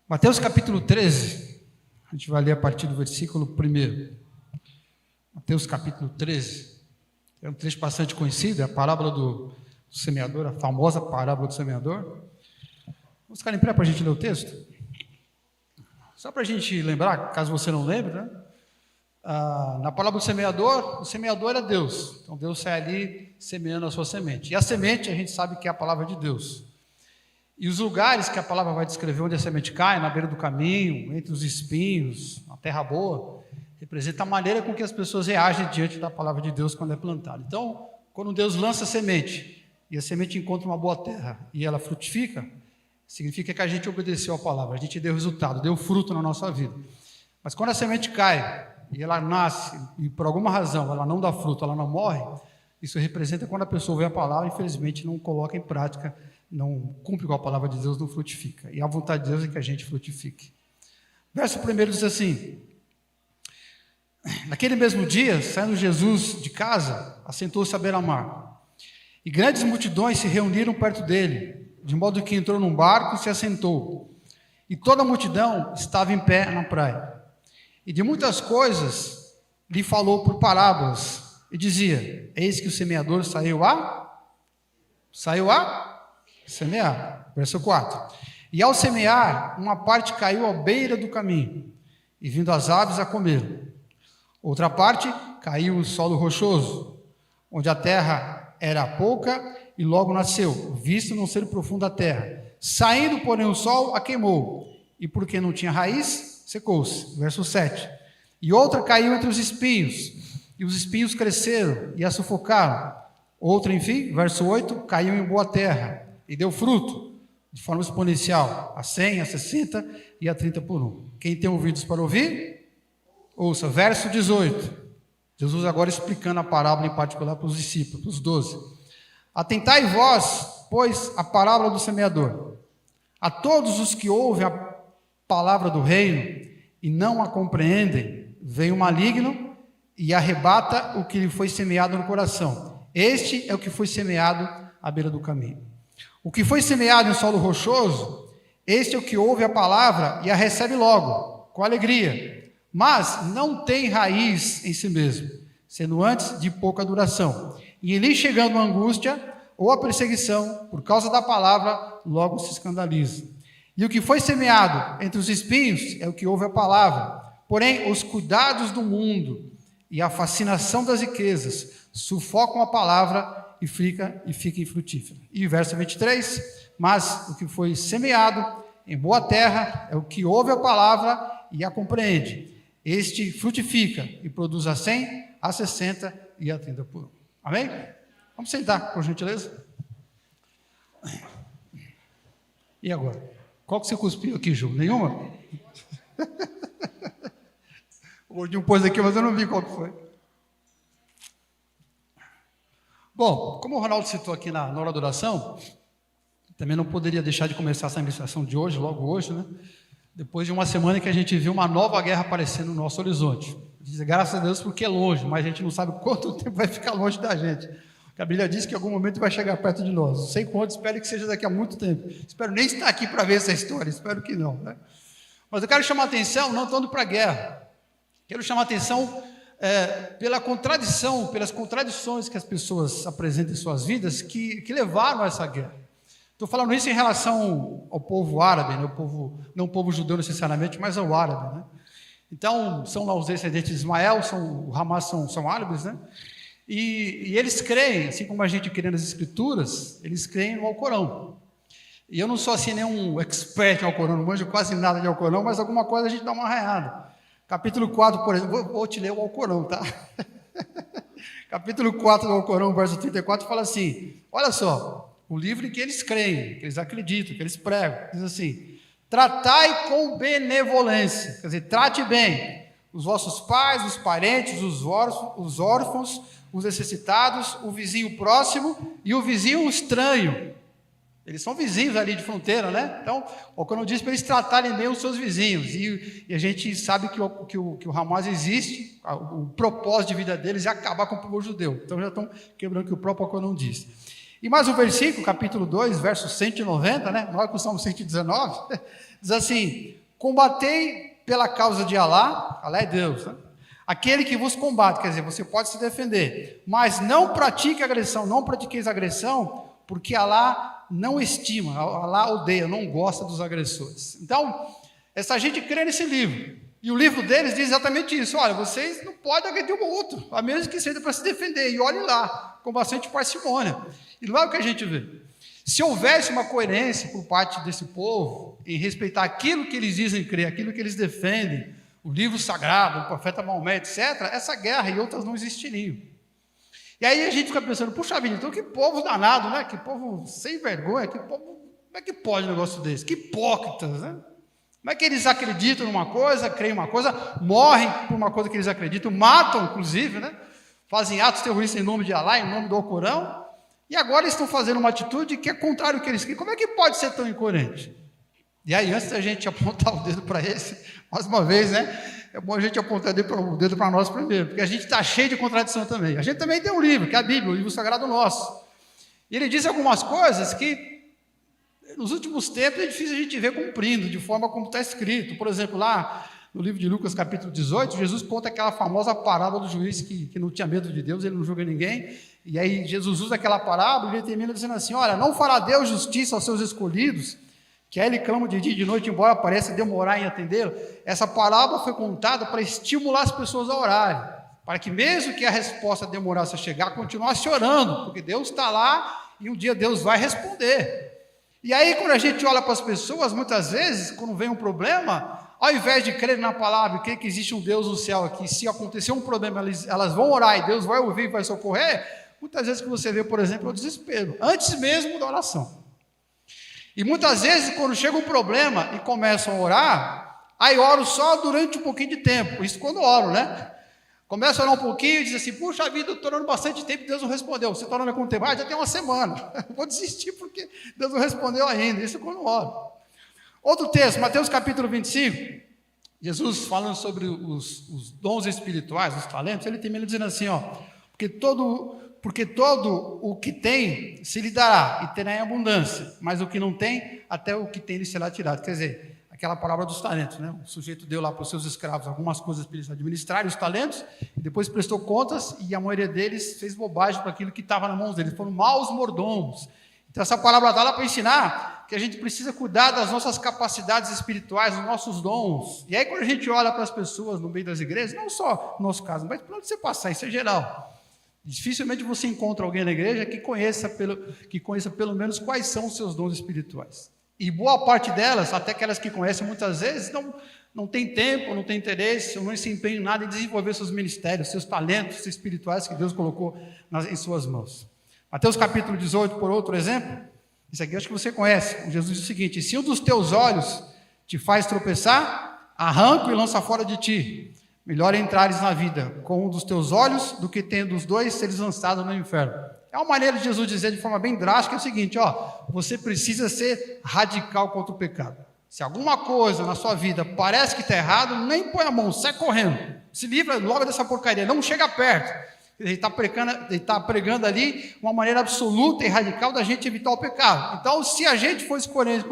Mateus capítulo 13, a gente vai ler a partir do versículo 1. Mateus capítulo 13, é um trecho bastante conhecido, é a parábola do semeador, a famosa parábola do semeador. Vamos ficar em pé para a gente ler o texto? Só para a gente lembrar, caso você não lembre, né? Na parábola do semeador, o semeador é Deus. Então Deus sai ali semeando a sua semente. E a semente a gente sabe que é a palavra de Deus. E os lugares que a palavra vai descrever onde a semente cai, na beira do caminho, entre os espinhos, na terra boa, representa a maneira com que as pessoas reagem diante da palavra de Deus quando é plantada. Então, quando Deus lança a semente, e a semente encontra uma boa terra, e ela frutifica, significa que a gente obedeceu a palavra, a gente deu resultado, deu fruto na nossa vida. Mas quando a semente cai, e ela nasce, e por alguma razão ela não dá fruto, ela não morre, isso representa quando a pessoa ouve a palavra, infelizmente não coloca em prática, não cumpre com a palavra de Deus, não frutifica. E a vontade de Deus é que a gente frutifique. Verso 1 diz assim: naquele mesmo dia, saindo Jesus de casa, assentou-se à beira-mar. E grandes multidões se reuniram perto dele, de modo que entrou num barco e se assentou. E toda a multidão estava em pé na praia. E de muitas coisas lhe falou por parábolas, e dizia: eis que o semeador saiu a semear. Verso 4. E ao semear, uma parte caiu à beira do caminho, e vindo as aves a comer. Outra parte caiu no solo rochoso, onde a terra era pouca, e logo nasceu, visto não ser profunda a terra. Saindo, porém, o sol a queimou, e porque não tinha raiz, secou-se. Verso 7. E outra caiu entre os espinhos, e os espinhos cresceram e a sufocaram. Outra, enfim, verso 8, caiu em boa terra, e deu fruto, de forma exponencial, a 100, a 60 e a 30 por 1. Quem tem ouvidos para ouvir, ouça. Verso 18, Jesus agora explicando a parábola em particular para os discípulos, para os 12. Atentai vós, pois, a parábola do semeador. A todos os que ouvem a palavra do reino e não a compreendem, vem o maligno e arrebata o que lhe foi semeado no coração. Este é o que foi semeado à beira do caminho. O que foi semeado em solo rochoso, este é o que ouve a palavra e a recebe logo, com alegria, mas não tem raiz em si mesmo, sendo antes de pouca duração. E lhe chegando a angústia ou a perseguição, por causa da palavra, logo se escandaliza. E o que foi semeado entre os espinhos é o que ouve a palavra, porém os cuidados do mundo e a fascinação das riquezas sufocam a palavra e fica infrutífera. E verso 23, mas o que foi semeado em boa terra é o que ouve a palavra e a compreende. Este frutifica e produz a 100, a 60 e a 30 por 1. Amém? Vamos sentar, por gentileza. E agora? Qual que você cuspiu aqui, Ju? Nenhuma? O gordinho pôs aqui, mas eu não vi qual que foi. Bom, como o Ronaldo citou aqui na hora da oração, também não poderia deixar de começar essa ministração de hoje, logo hoje, né? Depois de uma semana que a gente viu uma nova guerra aparecendo no nosso horizonte. Diz, graças a Deus, porque é longe, mas a gente não sabe quanto tempo vai ficar longe da gente. A Bíblia diz que em algum momento vai chegar perto de nós. Não sei quanto, espero que seja daqui a muito tempo. Espero nem estar aqui para ver essa história, espero que não, né? Mas eu quero chamar a atenção, não estando para a guerra, quero chamar a atenção pela contradição, pelas contradições que as pessoas apresentam em suas vidas que levaram a essa guerra. Estou falando isso em relação ao povo árabe, né? Não o povo judeu necessariamente, mas ao árabe, né? Então, são lá os descendentes de Ismael, o Hamas são árabes, né? E eles creem, assim como a gente crê nas Escrituras, eles creem no Alcorão. E eu não sou assim nenhum expert no Alcorão, não manjo quase nada de Alcorão, mas alguma coisa a gente dá uma arranhada. Capítulo 4, por exemplo, vou te ler o Alcorão, tá? Capítulo 4 do Alcorão, verso 34, fala assim, olha só, o livro em que eles creem, que eles acreditam, que eles pregam, diz assim: tratai com benevolência, quer dizer, trate bem os vossos pais, os parentes, os órfãos, os necessitados, o vizinho próximo e o vizinho estranho. Eles são vizinhos ali de fronteira, né? Então, o Alcorão diz para eles tratarem bem os seus vizinhos. E a gente sabe que o Hamas existe, o propósito de vida deles é acabar com o povo judeu. Então, já estão quebrando o que o próprio Alcorão diz. E mais um versículo, capítulo 2, verso 190, né? Maior que o Salmo 119, diz assim: combatei pela causa de Alá, Alá é Deus, né? Aquele que vos combate, quer dizer, você pode se defender, mas não pratique agressão, não pratiqueis agressão, porque Alá não estima, Alá odeia, não gosta dos agressores. Então, essa gente crê nesse livro, e o livro deles diz exatamente isso: olha, vocês não podem agredir um outro, a menos que seja para se defender, e olhe lá, com bastante parcimônia. E lá é o que a gente vê. Se houvesse uma coerência por parte desse povo, em respeitar aquilo que eles dizem crer, aquilo que eles defendem, o livro sagrado, o profeta Maomé, etc., essa guerra e outras não existiriam. E aí a gente fica pensando, puxa vida, então que povo danado, né? Que povo sem vergonha, que povo, como é que pode um negócio desse? Que hipócritas, né? Como é que eles acreditam numa coisa, creem uma coisa, morrem por uma coisa que eles acreditam, matam, inclusive, né? Fazem atos terroristas em nome de Alá, em nome do Alcorão, e agora estão fazendo uma atitude que é contrário ao que eles creem. Como é que pode ser tão incoerente? E aí, antes da gente apontar o dedo para eles, mais uma vez, né? É bom a gente apontar o dedo para nós primeiro, porque a gente está cheio de contradição também. A gente também tem um livro, que é a Bíblia, o livro sagrado nosso. E ele diz algumas coisas que, nos últimos tempos, é difícil a gente ver cumprindo, de forma como está escrito. Por exemplo, lá no livro de Lucas, capítulo 18, Jesus conta aquela famosa parábola do juiz que não tinha medo de Deus, ele não julga ninguém. E aí Jesus usa aquela parábola e ele termina dizendo assim: olha, não fará Deus justiça aos seus escolhidos, que a ele clamam de dia e de noite, embora pareça demorar em atendê-lo. Essa parábola foi contada para estimular as pessoas a orarem, para que mesmo que a resposta demorasse a chegar, continuasse orando, porque Deus está lá e um dia Deus vai responder. E aí, quando a gente olha para as pessoas, muitas vezes, quando vem um problema, ao invés de crer na palavra e crer que existe um Deus no céu aqui, se acontecer um problema, elas vão orar e Deus vai ouvir e vai socorrer, muitas vezes que você vê, por exemplo, é o desespero, antes mesmo da oração. E muitas vezes, quando chega um problema e começam a orar, aí oro só durante um pouquinho de tempo, isso quando oro, né? Começa a orar um pouquinho e diz assim: puxa vida, eu estou orando bastante tempo e Deus não respondeu. Você está orando há quanto tempo? Já tem uma semana. Vou desistir porque Deus não respondeu ainda. Isso quando oro. Outro texto, Mateus capítulo 25, Jesus falando sobre os dons espirituais, os talentos, ele termina dizendo assim, ó: porque todo o que tem se lhe dará e terá em abundância, mas o que não tem, até o que tem lhe será tirado. Quer dizer, aquela palavra dos talentos, né? O sujeito deu lá para os seus escravos algumas coisas para eles administrarem, os talentos, e depois prestou contas, e a maioria deles fez bobagem com aquilo que estava na mão deles, foram maus mordomos. Então essa palavra está lá para ensinar que a gente precisa cuidar das nossas capacidades espirituais, dos nossos dons. E aí quando a gente olha para as pessoas no meio das igrejas, não só no nosso caso, mas para onde você passar, isso é geral. Dificilmente você encontra alguém na igreja que conheça pelo menos quais são os seus dons espirituais. E boa parte delas, até aquelas que conhecem muitas vezes, não tem tempo, não tem interesse, não se empenham em nada em desenvolver seus ministérios, seus talentos espirituais que Deus colocou em suas mãos. Mateus capítulo 18, por outro exemplo, isso aqui eu acho que você conhece. Jesus diz o seguinte: se um dos teus olhos te faz tropeçar, arranca e lança fora de ti. Melhor entrares na vida com um dos teus olhos do que tendo os dois seres lançados no inferno. É uma maneira de Jesus dizer de forma bem drástica o seguinte: ó, você precisa ser radical contra o pecado. Se alguma coisa na sua vida parece que está errado, nem põe a mão, sai correndo. Se livra logo dessa porcaria, não chega perto. Ele está pregando ali uma maneira absoluta e radical da gente evitar o pecado. Então, se a gente fosse coerente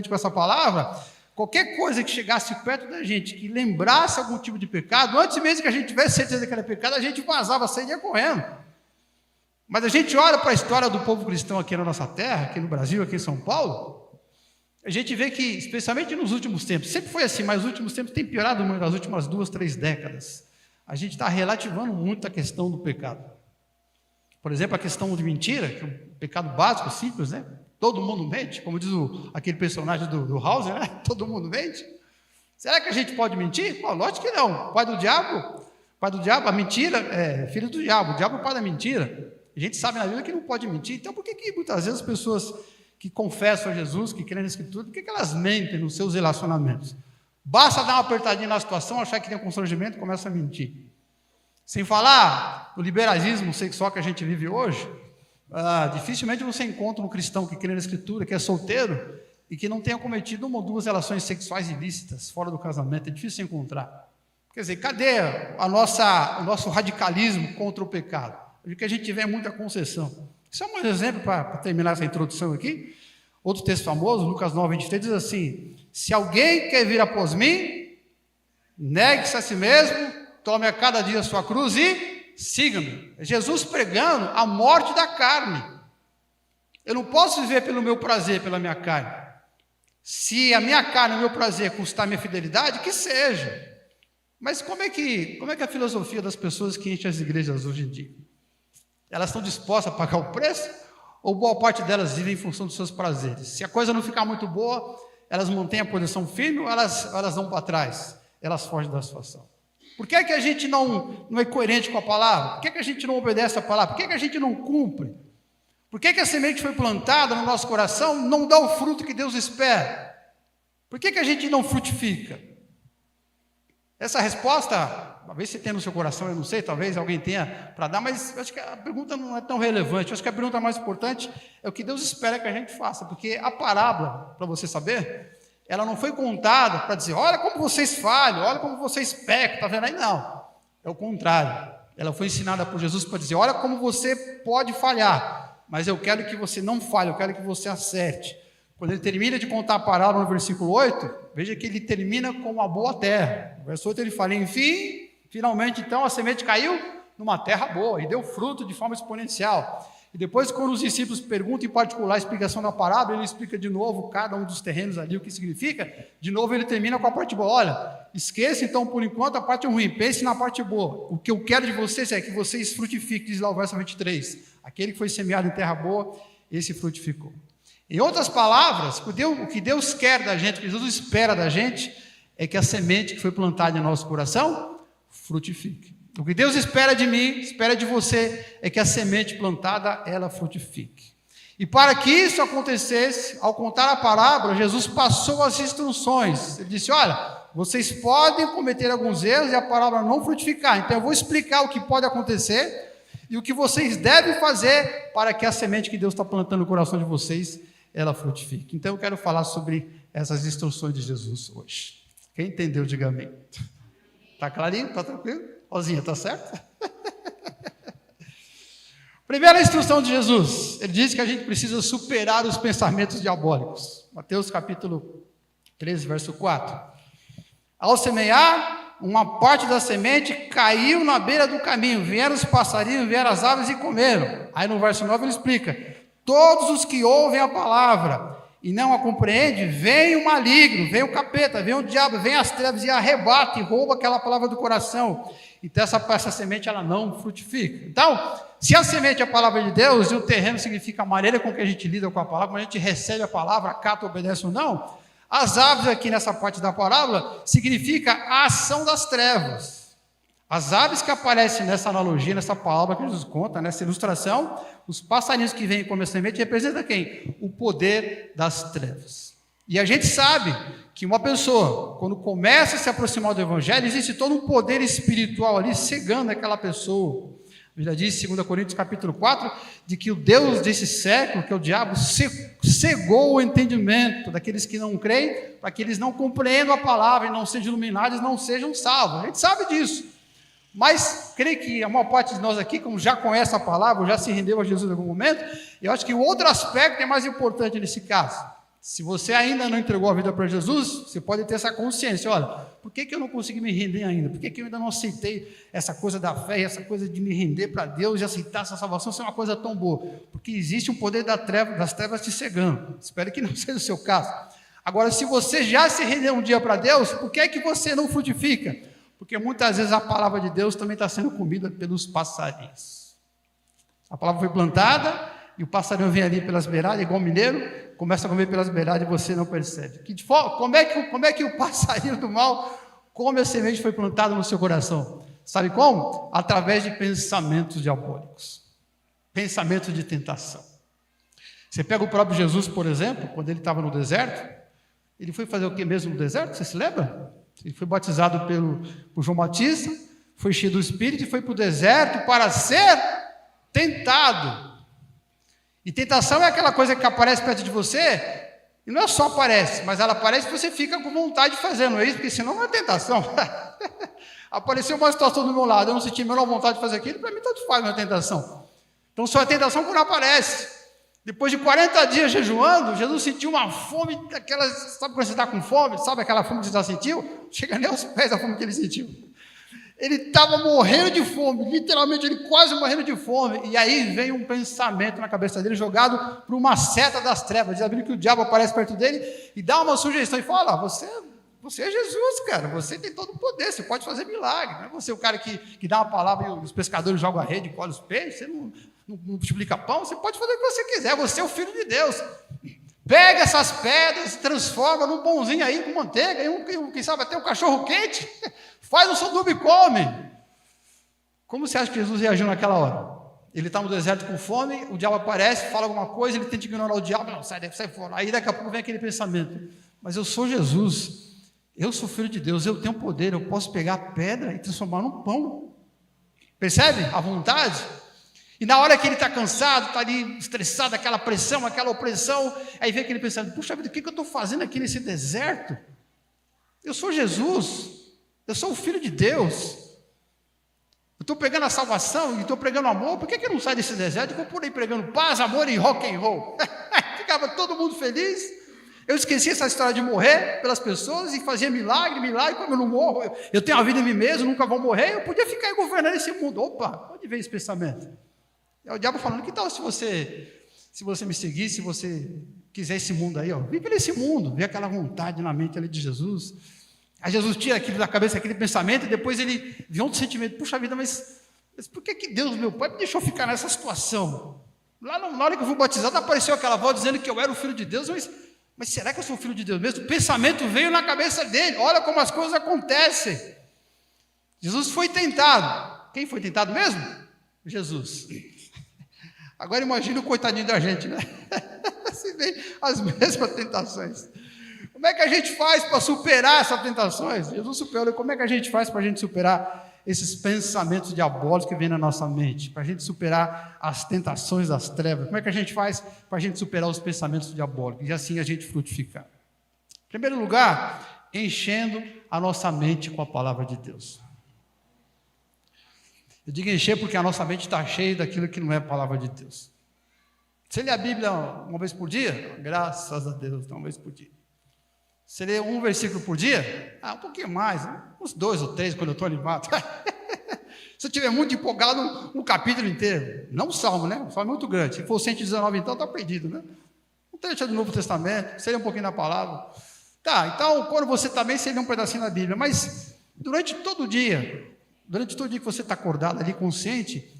com essa palavra, qualquer coisa que chegasse perto da gente, que lembrasse algum tipo de pecado, antes mesmo que a gente tivesse certeza que era pecado, a gente vazava, sairia correndo. Mas a gente olha para a história do povo cristão aqui na nossa terra, aqui no Brasil, aqui em São Paulo, a gente vê que, especialmente nos últimos tempos, sempre foi assim, mas nos últimos tempos tem piorado muito, nas últimas 2, 3 décadas. A gente está relativando muito a questão do pecado. Por exemplo, a questão de mentira, que é um pecado básico, simples, né? Todo mundo mente, como diz aquele personagem do Hauser, né? Todo mundo mente. Será que a gente pode mentir? Pô, lógico que não. Pai do diabo, a mentira é filho do diabo. O diabo é o pai da mentira. A gente sabe na Bíblia que não pode mentir. Então, por que muitas vezes as pessoas que confessam a Jesus, que creem na Escritura, por que elas mentem nos seus relacionamentos? Basta dar uma apertadinha na situação, achar que tem um constrangimento e começa a mentir. Sem falar do liberalismo sexual que a gente vive hoje, dificilmente você encontra um cristão que crê na Escritura, que é solteiro e que não tenha cometido 1 ou 2 relações sexuais ilícitas fora do casamento. É difícil encontrar. Quer dizer, cadê o nosso radicalismo contra o pecado? O que a gente vê é muita concessão. Só um exemplo para terminar essa introdução aqui. Outro texto famoso, Lucas 9:23, diz assim: se alguém quer vir após mim, negue-se a si mesmo, tome a cada dia a sua cruz e siga-me. É Jesus pregando a morte da carne. Eu não posso viver pelo meu prazer, pela minha carne. Se a minha carne, o meu prazer custar minha fidelidade, que seja. Mas como é que a filosofia das pessoas que enchem as igrejas hoje em dia? Elas estão dispostas a pagar o preço? Ou boa parte delas vivem em função dos seus prazeres? Se a coisa não ficar muito boa, elas mantêm a posição firme ou elas vão para trás? Elas fogem da situação. Por que a gente não é coerente com a palavra? Por que a gente não obedece a palavra? Por que a gente não cumpre? Por que a semente que foi plantada no nosso coração não dá o fruto que Deus espera? Por que a gente não frutifica? Essa resposta, talvez você tenha no seu coração, eu não sei, talvez alguém tenha para dar, mas eu acho que a pergunta não é tão relevante. Eu acho que a pergunta mais importante é o que Deus espera que a gente faça, porque a parábola, para você saber, ela não foi contada para dizer, olha como vocês falham, olha como vocês pecam, está vendo aí? Não, é o contrário. Ela foi ensinada por Jesus para dizer, olha como você pode falhar, mas eu quero que você não falhe, eu quero que você acerte. Quando ele termina de contar a parábola no versículo 8, veja que ele termina com uma boa terra. No verso 8 ele fala, enfim, finalmente então a semente caiu numa terra boa e deu fruto de forma exponencial. E depois, quando os discípulos perguntam em particular a explicação da parábola, ele explica de novo cada um dos terrenos ali, o que significa. De novo ele termina com a parte boa. Olha, esqueça então por enquanto a parte ruim, pense na parte boa. O que eu quero de vocês é que vocês frutifiquem, diz lá o verso 23. Aquele que foi semeado em terra boa, esse frutificou. Em outras palavras, o que Deus quer da gente, o que Jesus espera da gente, é que a semente que foi plantada em nosso coração frutifique. O que Deus espera de mim, espera de você, é que a semente plantada, ela frutifique. E para que isso acontecesse, ao contar a parábola, Jesus passou as instruções. Ele disse, olha, vocês podem cometer alguns erros e a parábola não frutificar. Então eu vou explicar o que pode acontecer e o que vocês devem fazer para que a semente que Deus está plantando no coração de vocês, ela frutifique. Então eu quero falar sobre essas instruções de Jesus hoje. Quem entendeu, diga amém. Está clarinho? Está tranquilo? Rosinha, está certo? Primeira instrução de Jesus, ele diz que a gente precisa superar os pensamentos diabólicos. Mateus capítulo 13, verso 4. Ao semear, uma parte da semente caiu na beira do caminho, vieram os passarinhos, vieram as aves e comeram. Aí no verso 9 ele explica, todos os que ouvem a palavra e não a compreendem, vem o maligno, vem o capeta, vem o diabo, vem as trevas e arrebata e rouba aquela palavra do coração. Então essa semente ela não frutifica. Então, se a semente é a palavra de Deus e o terreno significa a maneira com que a gente lida com a palavra, como a gente recebe a palavra, acata, obedece ou não, as aves aqui nessa parte da parábola significa a ação das trevas. As aves que aparecem nessa analogia, nessa palavra que Jesus conta, nessa ilustração, os passarinhos que vêm como semente representam quem? O poder das trevas. E a gente sabe que uma pessoa, quando começa a se aproximar do Evangelho, existe todo um poder espiritual ali cegando aquela pessoa. Já diz em 2 Coríntios capítulo 4, de que o Deus desse século, que é o diabo, cegou o entendimento daqueles que não creem, para que eles não compreendam a palavra e não sejam iluminados, não sejam salvos. A gente sabe disso. Mas creio que a maior parte de nós aqui, como já conhece a palavra, já se rendeu a Jesus em algum momento, eu acho que o outro aspecto é mais importante nesse caso. Se você ainda não entregou a vida para Jesus, você pode ter essa consciência, olha, por que eu não consegui me render ainda? Por que eu ainda não aceitei essa coisa da fé, essa coisa de me render para Deus e aceitar essa salvação, ser uma coisa tão boa? Porque existe um poder das trevas te cegando. Espero que não seja o seu caso. Agora, se você já se rendeu um dia para Deus, por que você não frutifica? Porque muitas vezes a palavra de Deus também está sendo comida pelos passarinhos. A palavra foi plantada e o passarinho vem ali pelas beiradas, igual mineiro, começa a comer pelas beiradas e você não percebe. Como é que o passarinho do mal come a semente que foi plantada no seu coração? Sabe como? Através de pensamentos diabólicos. Pensamentos de tentação. Você pega o próprio Jesus, por exemplo, quando ele estava no deserto, ele foi fazer o que mesmo no deserto? Você se lembra? Ele foi batizado por João Batista, foi cheio do Espírito e foi para o deserto para ser tentado. E tentação é aquela coisa que aparece perto de você, e não é só aparece, mas ela aparece e você fica com vontade de fazer, não é isso? Porque senão não é tentação. Apareceu uma situação do meu lado, eu não senti a menor vontade de fazer aquilo, para mim tanto faz uma tentação. Então só a tentação quando aparece. Depois de 40 dias jejuando, Jesus sentiu uma fome daquelas, sabe quando você está com fome? Sabe aquela fome que você já sentiu? Chega nem aos pés da fome que ele sentiu. Ele estava morrendo de fome, literalmente ele quase morrendo de fome. E aí vem um pensamento na cabeça dele, jogado por uma seta das trevas. Diz a Bíblia que o diabo aparece perto dele e dá uma sugestão e fala: você é Jesus, cara, você tem todo o poder, você pode fazer milagre. Não é você o cara que dá uma palavra e os pescadores jogam a rede e colhem os peixes, você não multiplica pão, você pode fazer o que você quiser, você é o Filho de Deus. Pega essas pedras, transforma num pãozinho aí com manteiga, e quem sabe até um cachorro quente, faz um sanduíche e come. Como você acha que Jesus reagiu naquela hora? Ele está no deserto com fome, o diabo aparece, fala alguma coisa, ele tenta ignorar o diabo, não, sai fora. Aí daqui a pouco vem aquele pensamento: mas eu sou Jesus, eu sou Filho de Deus, eu tenho poder, eu posso pegar a pedra e transformar num pão. Percebe a vontade? E na hora que ele está cansado, está ali estressado, aquela pressão, aquela opressão, aí vem aquele pensamento: puxa vida, o que eu estou fazendo aqui nesse deserto? Eu sou Jesus, eu sou o Filho de Deus, eu estou pregando a salvação e estou pregando amor, por que eu não saio desse deserto? Eu vou por aí pregando paz, amor e rock and roll. Ficava todo mundo feliz. Eu esqueci essa história de morrer pelas pessoas e fazia milagre, como eu não morro, eu tenho a vida em mim mesmo, nunca vou morrer, eu podia ficar aí governando esse mundo. Opa, onde veio esse pensamento? É o diabo falando: que tal se você me seguir, se você quiser esse mundo aí, ó, vive nesse mundo, vê aquela vontade na mente ali de Jesus. Aí Jesus tira aquilo da cabeça, aquele pensamento, e depois ele vê outro sentimento: puxa vida, mas por que Deus, meu Pai, me deixou ficar nessa situação? Lá na hora que eu fui batizado, apareceu aquela voz dizendo que eu era o Filho de Deus, mas será que eu sou o Filho de Deus mesmo? O pensamento veio na cabeça dele, olha como as coisas acontecem. Jesus foi tentado. Quem foi tentado mesmo? Jesus. Agora imagina o coitadinho da gente, né? Se vem as mesmas tentações. Como é que a gente faz para superar essas tentações? Jesus superou. Como é que a gente faz para a gente superar esses pensamentos diabólicos que vêm na nossa mente? Para a gente superar as tentações das trevas? Como é que a gente faz para a gente superar os pensamentos diabólicos? E assim a gente frutificar. Em primeiro lugar, enchendo a nossa mente com a palavra de Deus. Eu digo encher porque a nossa mente está cheia daquilo que não é a palavra de Deus. Você lê a Bíblia uma vez por dia? Graças a Deus, uma vez por dia. Você lê um versículo por dia? Um pouquinho mais, né? Uns 2 ou 3 quando eu estou animado. Se eu estiver muito empolgado, um capítulo inteiro. Não o Salmo, né? O Salmo é muito grande. Se for o 119, então, está perdido, né? Um trecho do Novo Testamento, seria um pouquinho na palavra. Tá, então, quando você também, seria um pedacinho da Bíblia. Mas, durante todo o dia que você está acordado ali, consciente,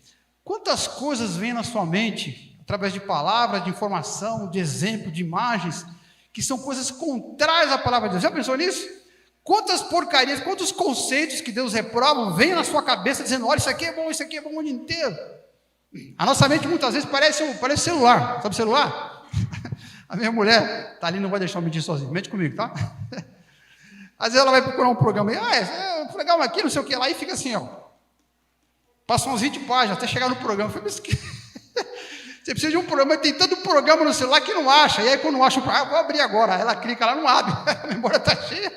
quantas coisas vêm na sua mente, através de palavras, de informação, de exemplo, de imagens, que são coisas contrárias à palavra de Deus. Já pensou nisso? Quantas porcarias, quantos conceitos que Deus reprova vêm na sua cabeça dizendo: olha, isso aqui é bom o mundo inteiro. A nossa mente muitas vezes parece celular. Sabe celular? A minha mulher está ali, não vai deixar eu mentir sozinho. Mente comigo, tá? Às vezes ela vai procurar um programa e, um programa aqui, não sei o que lá, e fica assim, ó. Passa uns 20 páginas até chegar no programa. Eu falei: você precisa de um programa, tem tanto programa no celular que não acha. E aí quando não acha, vou abrir agora. Aí ela clica lá, não abre. A memória está cheia.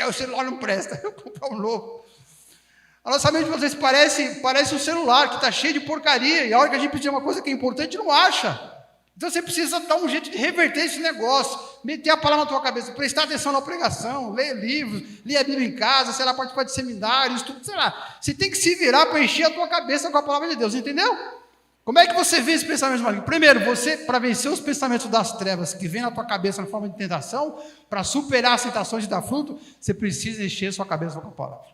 O celular não presta. Eu vou comprar um novo. A nossa mente, às vezes, parece um celular que está cheio de porcaria. E a hora que a gente precisa de uma coisa que é importante, não acha. Então você precisa dar um jeito de reverter esse negócio, meter a palavra na tua cabeça, prestar atenção na pregação, ler livros, ler a Bíblia em casa, sei lá, participar de seminários, tudo, sei lá. Você tem que se virar para encher a tua cabeça com a palavra de Deus, entendeu? Como é que você vê esses pensamentos malignos? Primeiro, você, para vencer os pensamentos das trevas que vêm na tua cabeça na forma de tentação, para superar as tentações de dar fruto, você precisa encher a sua cabeça com a palavra.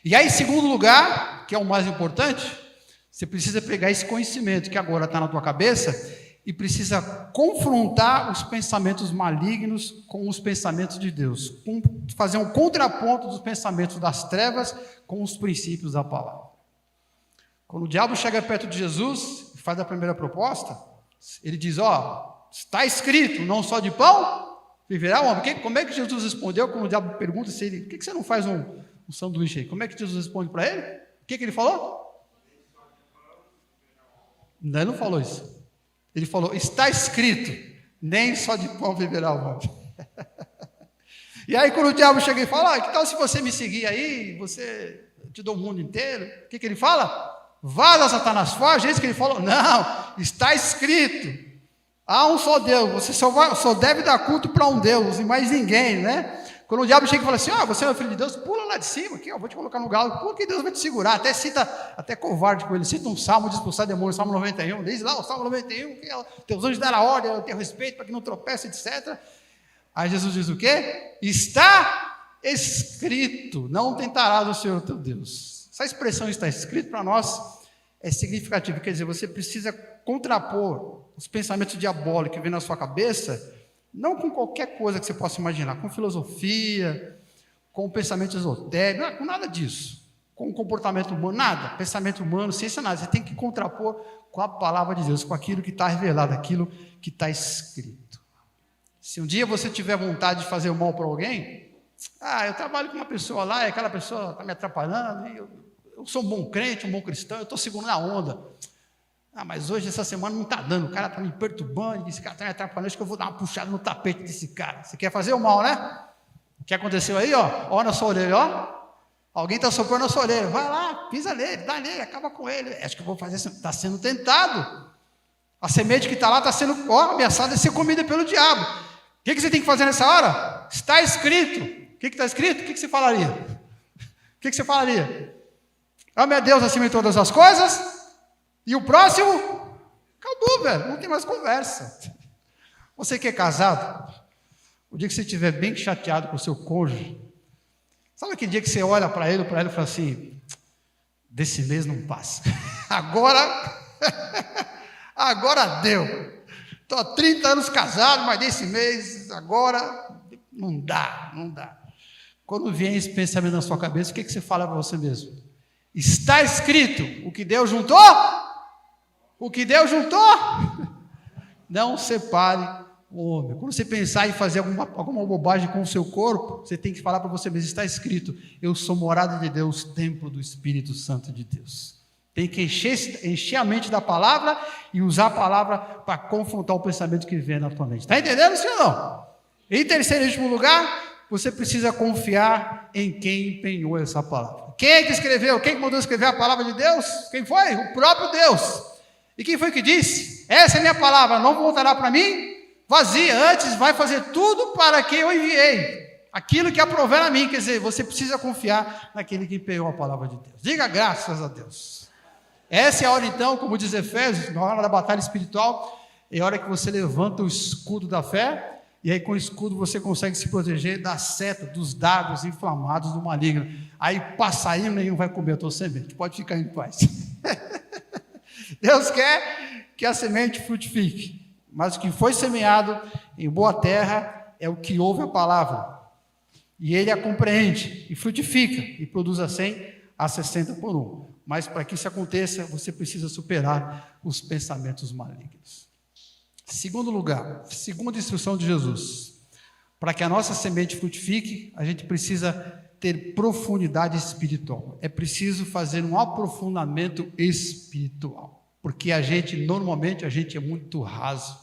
E aí, em segundo lugar, que é o mais importante, você precisa pegar esse conhecimento que agora está na tua cabeça e precisa confrontar os pensamentos malignos com os pensamentos de Deus. Fazer um contraponto dos pensamentos das trevas com os princípios da palavra. Quando o diabo chega perto de Jesus e faz a primeira proposta, ele diz: está escrito, não só de pão viverá o homem. Como é que Jesus respondeu quando o diabo pergunta se ele: por que você não faz um sanduíche aí? Como é que Jesus responde para ele? O que ele falou? Não, ele não falou isso. Ele falou: está escrito, nem só de pão viverá o homem. E aí quando o diabo chega e fala: que tal se você me seguir aí, eu te dou o mundo inteiro? O que ele fala? Vaza, Satanás, foge, é isso que ele falou? Não, está escrito. Há um só Deus, você só deve dar culto para um Deus e mais ninguém, né? Quando o diabo chega e fala assim, você é o filho de Deus, pula lá de cima, aqui, vou te colocar no galo, pula que Deus vai te segurar. Até cita, até covarde com ele, cita um salmo de expulsar demônios, Salmo 91, diz lá o Salmo 91, que teus anjos deram a ordem, eu tenho respeito para que não tropece, etc. Aí Jesus diz o quê? Está escrito, não tentarás o Senhor teu Deus. Essa expressão está escrito para nós é significativa, quer dizer, você precisa contrapor os pensamentos diabólicos que vêm na sua cabeça, não com qualquer coisa que você possa imaginar, com filosofia, com pensamento esotérico, não, com nada disso, com comportamento humano, nada, pensamento humano, ciência, nada, você tem que contrapor com a palavra de Deus, com aquilo que está revelado, aquilo que está escrito. Se um dia você tiver vontade de fazer o mal para alguém, eu trabalho com uma pessoa lá, e aquela pessoa está me atrapalhando, e eu sou um bom crente, um bom cristão, eu estou segurando a onda. Mas hoje, essa semana, não está dando, o cara está me perturbando, esse cara está me atrapalhando, acho que eu vou dar uma puxada no tapete desse cara. Você quer fazer o mal, né? O que aconteceu aí, ó na sua orelha, alguém está soprando na sua orelha, vai lá, pisa nele, dá nele, acaba com ele. Acho que eu vou fazer, está sendo tentado. A semente que está lá está sendo ameaçada de ser comida pelo diabo. O que você tem que fazer nessa hora? Está escrito. O que está escrito? O que você falaria? O que você falaria? Ame a Deus acima de todas as coisas. E o próximo? Acabou, velho. Não tem mais conversa. Você que é casado, o dia que você estiver bem chateado com o seu cônjuge, sabe aquele dia que você olha para ele e fala assim, desse mês não passa. Agora deu. Estou há 30 anos casado, mas desse mês, agora não dá. Quando vem esse pensamento na sua cabeça, o que você fala para você mesmo? Está escrito, o que Deus juntou? O que Deus juntou? Não separe o homem. Quando você pensar em fazer alguma bobagem com o seu corpo, você tem que falar para você mesmo, está escrito, eu sou morada de Deus, templo do Espírito Santo de Deus. Tem que encher a mente da palavra e usar a palavra para confrontar o pensamento que vem na tua mente. Está entendendo, sim ou não? Em terceiro e último lugar, você precisa confiar em quem empenhou essa palavra. Quem é que escreveu? Quem mandou escrever a palavra de Deus? Quem foi? O próprio Deus. E quem foi que disse? Essa é minha palavra, não voltará para mim vazia, antes vai fazer tudo para que eu enviei. Aquilo que aprover a mim, quer dizer, você precisa confiar naquele que empenhou a palavra de Deus. Diga graças a Deus. Essa é a hora então, como diz Efésios, na hora da batalha espiritual, é a hora que você levanta o escudo da fé, e aí com o escudo você consegue se proteger da seta, dos dardos inflamados do maligno. Aí passarinho nenhum vai comer a tua semente, pode ficar em paz. Deus quer que a semente frutifique, mas o que foi semeado em boa terra é o que ouve a palavra, e ele a compreende, e frutifica, e produz a 100, a 60 por 1. Mas para que isso aconteça, você precisa superar os pensamentos malignos. Segundo lugar, segunda instrução de Jesus, para que a nossa semente frutifique, a gente precisa ter profundidade espiritual. É preciso fazer um aprofundamento espiritual. Porque normalmente a gente é muito raso,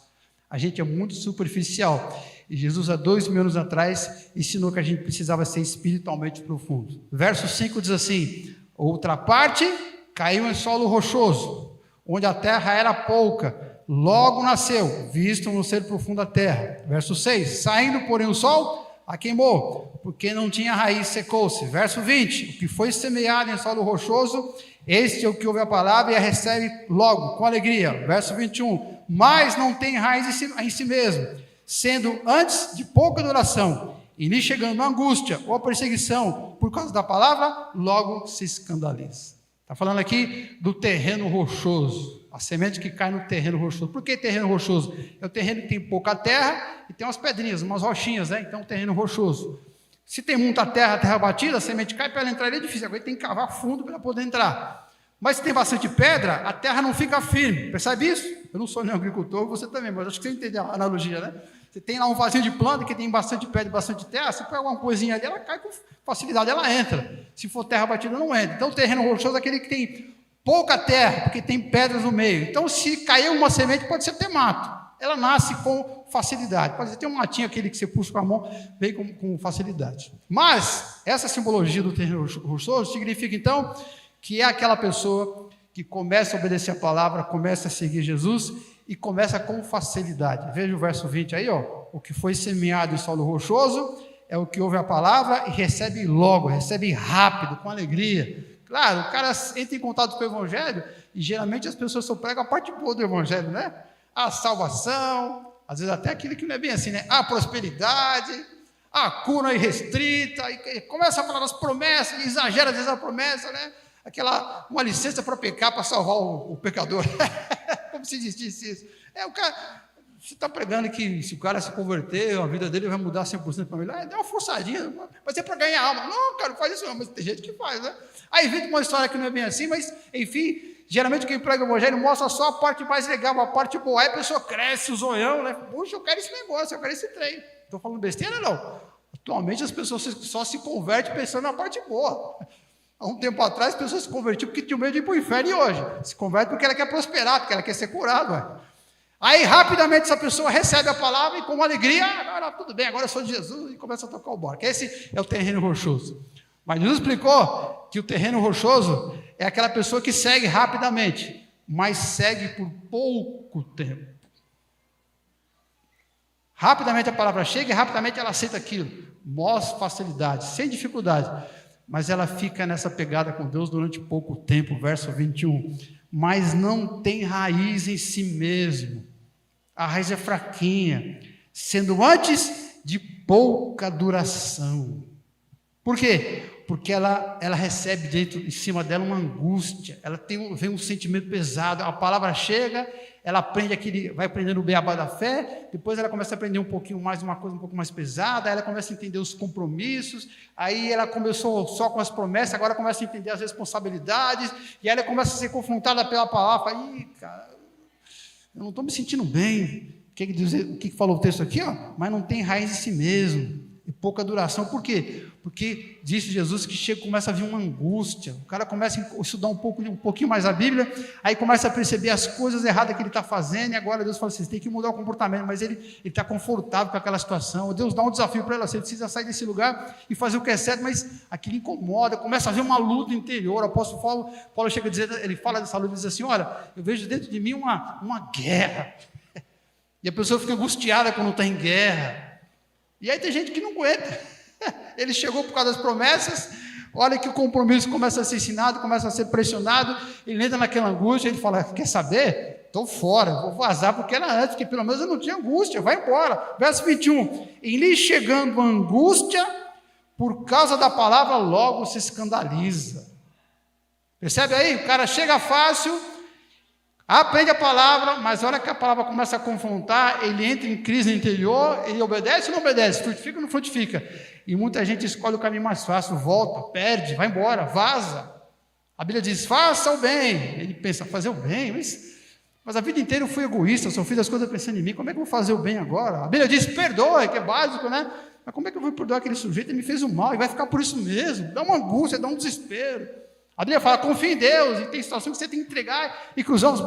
a gente é muito superficial. E Jesus, há 2000 anos atrás, ensinou que a gente precisava ser espiritualmente profundo. Verso 5 diz assim, outra parte caiu em solo rochoso, onde a terra era pouca, logo nasceu, visto não ser profunda a terra. Verso 6, saindo porém o sol, a queimou, porque não tinha raiz, secou-se. Verso 20, o que foi semeado em solo rochoso, este é o que ouve a palavra e a recebe logo, com alegria. Verso 21, mas não tem raiz em si mesmo, sendo antes de pouca duração, e lhe chegando a angústia ou a perseguição por causa da palavra, logo se escandaliza. Está falando aqui do terreno rochoso, a semente que cai no terreno rochoso. Por que terreno rochoso? É o terreno que tem pouca terra e tem umas pedrinhas, umas rochinhas, né? Então, terreno rochoso. Se tem muita terra batida, a semente cai, para ela entrar é difícil, agora tem que cavar fundo para ela poder entrar. Mas se tem bastante pedra, a terra não fica firme, percebe isso? Eu não sou nenhum agricultor, você também, mas acho que você entendeu a analogia, né? Você tem lá um vasinho de planta que tem bastante pedra e bastante terra, você pega uma coisinha ali, ela cai com facilidade, ela entra. Se for terra batida, não entra. Então o terreno rochoso é aquele que tem pouca terra, porque tem pedras no meio. Então se cair uma semente, pode ser até mato. Ela nasce com facilidade. Pode ser, tem um matinho aquele que você puxa com a mão, vem com facilidade. Mas essa simbologia do terreno rochoso significa então que é aquela pessoa que começa a obedecer a palavra, começa a seguir Jesus e começa com facilidade. Veja o verso 20 aí, ó. O que foi semeado em solo rochoso é o que ouve a palavra e recebe logo, recebe rápido, com alegria. Claro, o cara entra em contato com o Evangelho e geralmente as pessoas só pregam a parte boa do Evangelho, né? A salvação, às vezes até aquilo que não é bem assim, né? A prosperidade, a cura irrestrita, e começa a falar das promessas, e exagera às vezes a promessa, né? Uma licença para pecar, para salvar o pecador. Como se disse isso? O cara, você está pregando que se o cara se converter, a vida dele vai mudar 100% para melhor. Dá uma forçadinha, vai ser para ganhar alma. Não, cara, não faz isso não, mas tem gente que faz, né? Aí vem uma história que não é bem assim, mas, enfim, geralmente quem prega o Evangelho mostra só a parte mais legal, a parte boa. Aí a pessoa cresce, o zoião, né? Puxa, eu quero esse negócio, eu quero esse trem. Estou falando besteira, não. Atualmente as pessoas só se convertem pensando na parte boa. Há um tempo atrás, as pessoas se convertiam porque tinham medo de ir para o inferno, e hoje se converte porque ela quer prosperar, porque ela quer ser curada. Aí, rapidamente, essa pessoa recebe a palavra e, com alegria, agora tudo bem, agora eu sou de Jesus, e começa a tocar o barco. Esse é o terreno rochoso. Mas Jesus explicou que o terreno rochoso é aquela pessoa que segue rapidamente, mas segue por pouco tempo. Rapidamente a palavra chega e rapidamente ela aceita aquilo. Mostra facilidade, sem dificuldade. Mas ela fica nessa pegada com Deus durante pouco tempo, verso 21. Mas não tem raiz em si mesmo. A raiz é fraquinha, sendo antes de pouca duração. Por quê? Porque ela recebe dentro, em cima dela, uma angústia, vem um sentimento pesado, a palavra chega, ela aprende vai aprendendo o beabá da fé, depois ela começa a aprender um pouquinho mais, uma coisa um pouco mais pesada, aí ela começa a entender os compromissos, aí ela começou só com as promessas, agora começa a entender as responsabilidades, e aí ela começa a ser confrontada pela palavra, cara, eu não estou me sentindo bem, o que falou o texto aqui? Mas não tem raiz em si mesmo, e pouca duração. Por quê? Porque disse Jesus que começa a vir uma angústia, o cara começa a estudar um pouquinho mais a Bíblia, aí começa a perceber as coisas erradas que ele está fazendo, e agora Deus fala assim, você tem que mudar o comportamento, mas ele está confortável com aquela situação, Deus dá um desafio para ele, você precisa sair desse lugar e fazer o que é certo, mas aquilo incomoda, começa a haver uma luta interior. O apóstolo Paulo chega a dizer, ele fala dessa luta e diz assim, olha, eu vejo dentro de mim uma guerra, e a pessoa fica angustiada quando está em guerra, e aí tem gente que não aguenta. Ele chegou por causa das promessas, olha que o compromisso começa a ser ensinado, começa a ser pressionado, ele entra naquela angústia, ele fala, quer saber? Estou fora, vou vazar porque era antes, porque pelo menos eu não tinha angústia, vai embora. Verso 21, em lhe chegando a angústia, por causa da palavra, logo se escandaliza. Percebe aí? O cara chega fácil, aprende a palavra, mas a hora que a palavra começa a confrontar, ele entra em crise interior, ele obedece ou não obedece? Frutifica ou não frutifica? E muita gente escolhe o caminho mais fácil, volta, perde, vai embora, vaza. A Bíblia diz, faça o bem. Ele pensa, fazer o bem? Mas a vida inteira eu fui egoísta, eu só fiz as coisas pensando em mim, como é que eu vou fazer o bem agora? A Bíblia diz, perdoe, que é básico, né? Mas como é que eu vou perdoar aquele sujeito? Ele me fez o mal e vai ficar por isso mesmo. Dá uma angústia, dá um desespero. A Bíblia fala, confia em Deus, e tem situação que você tem que entregar e cruzar os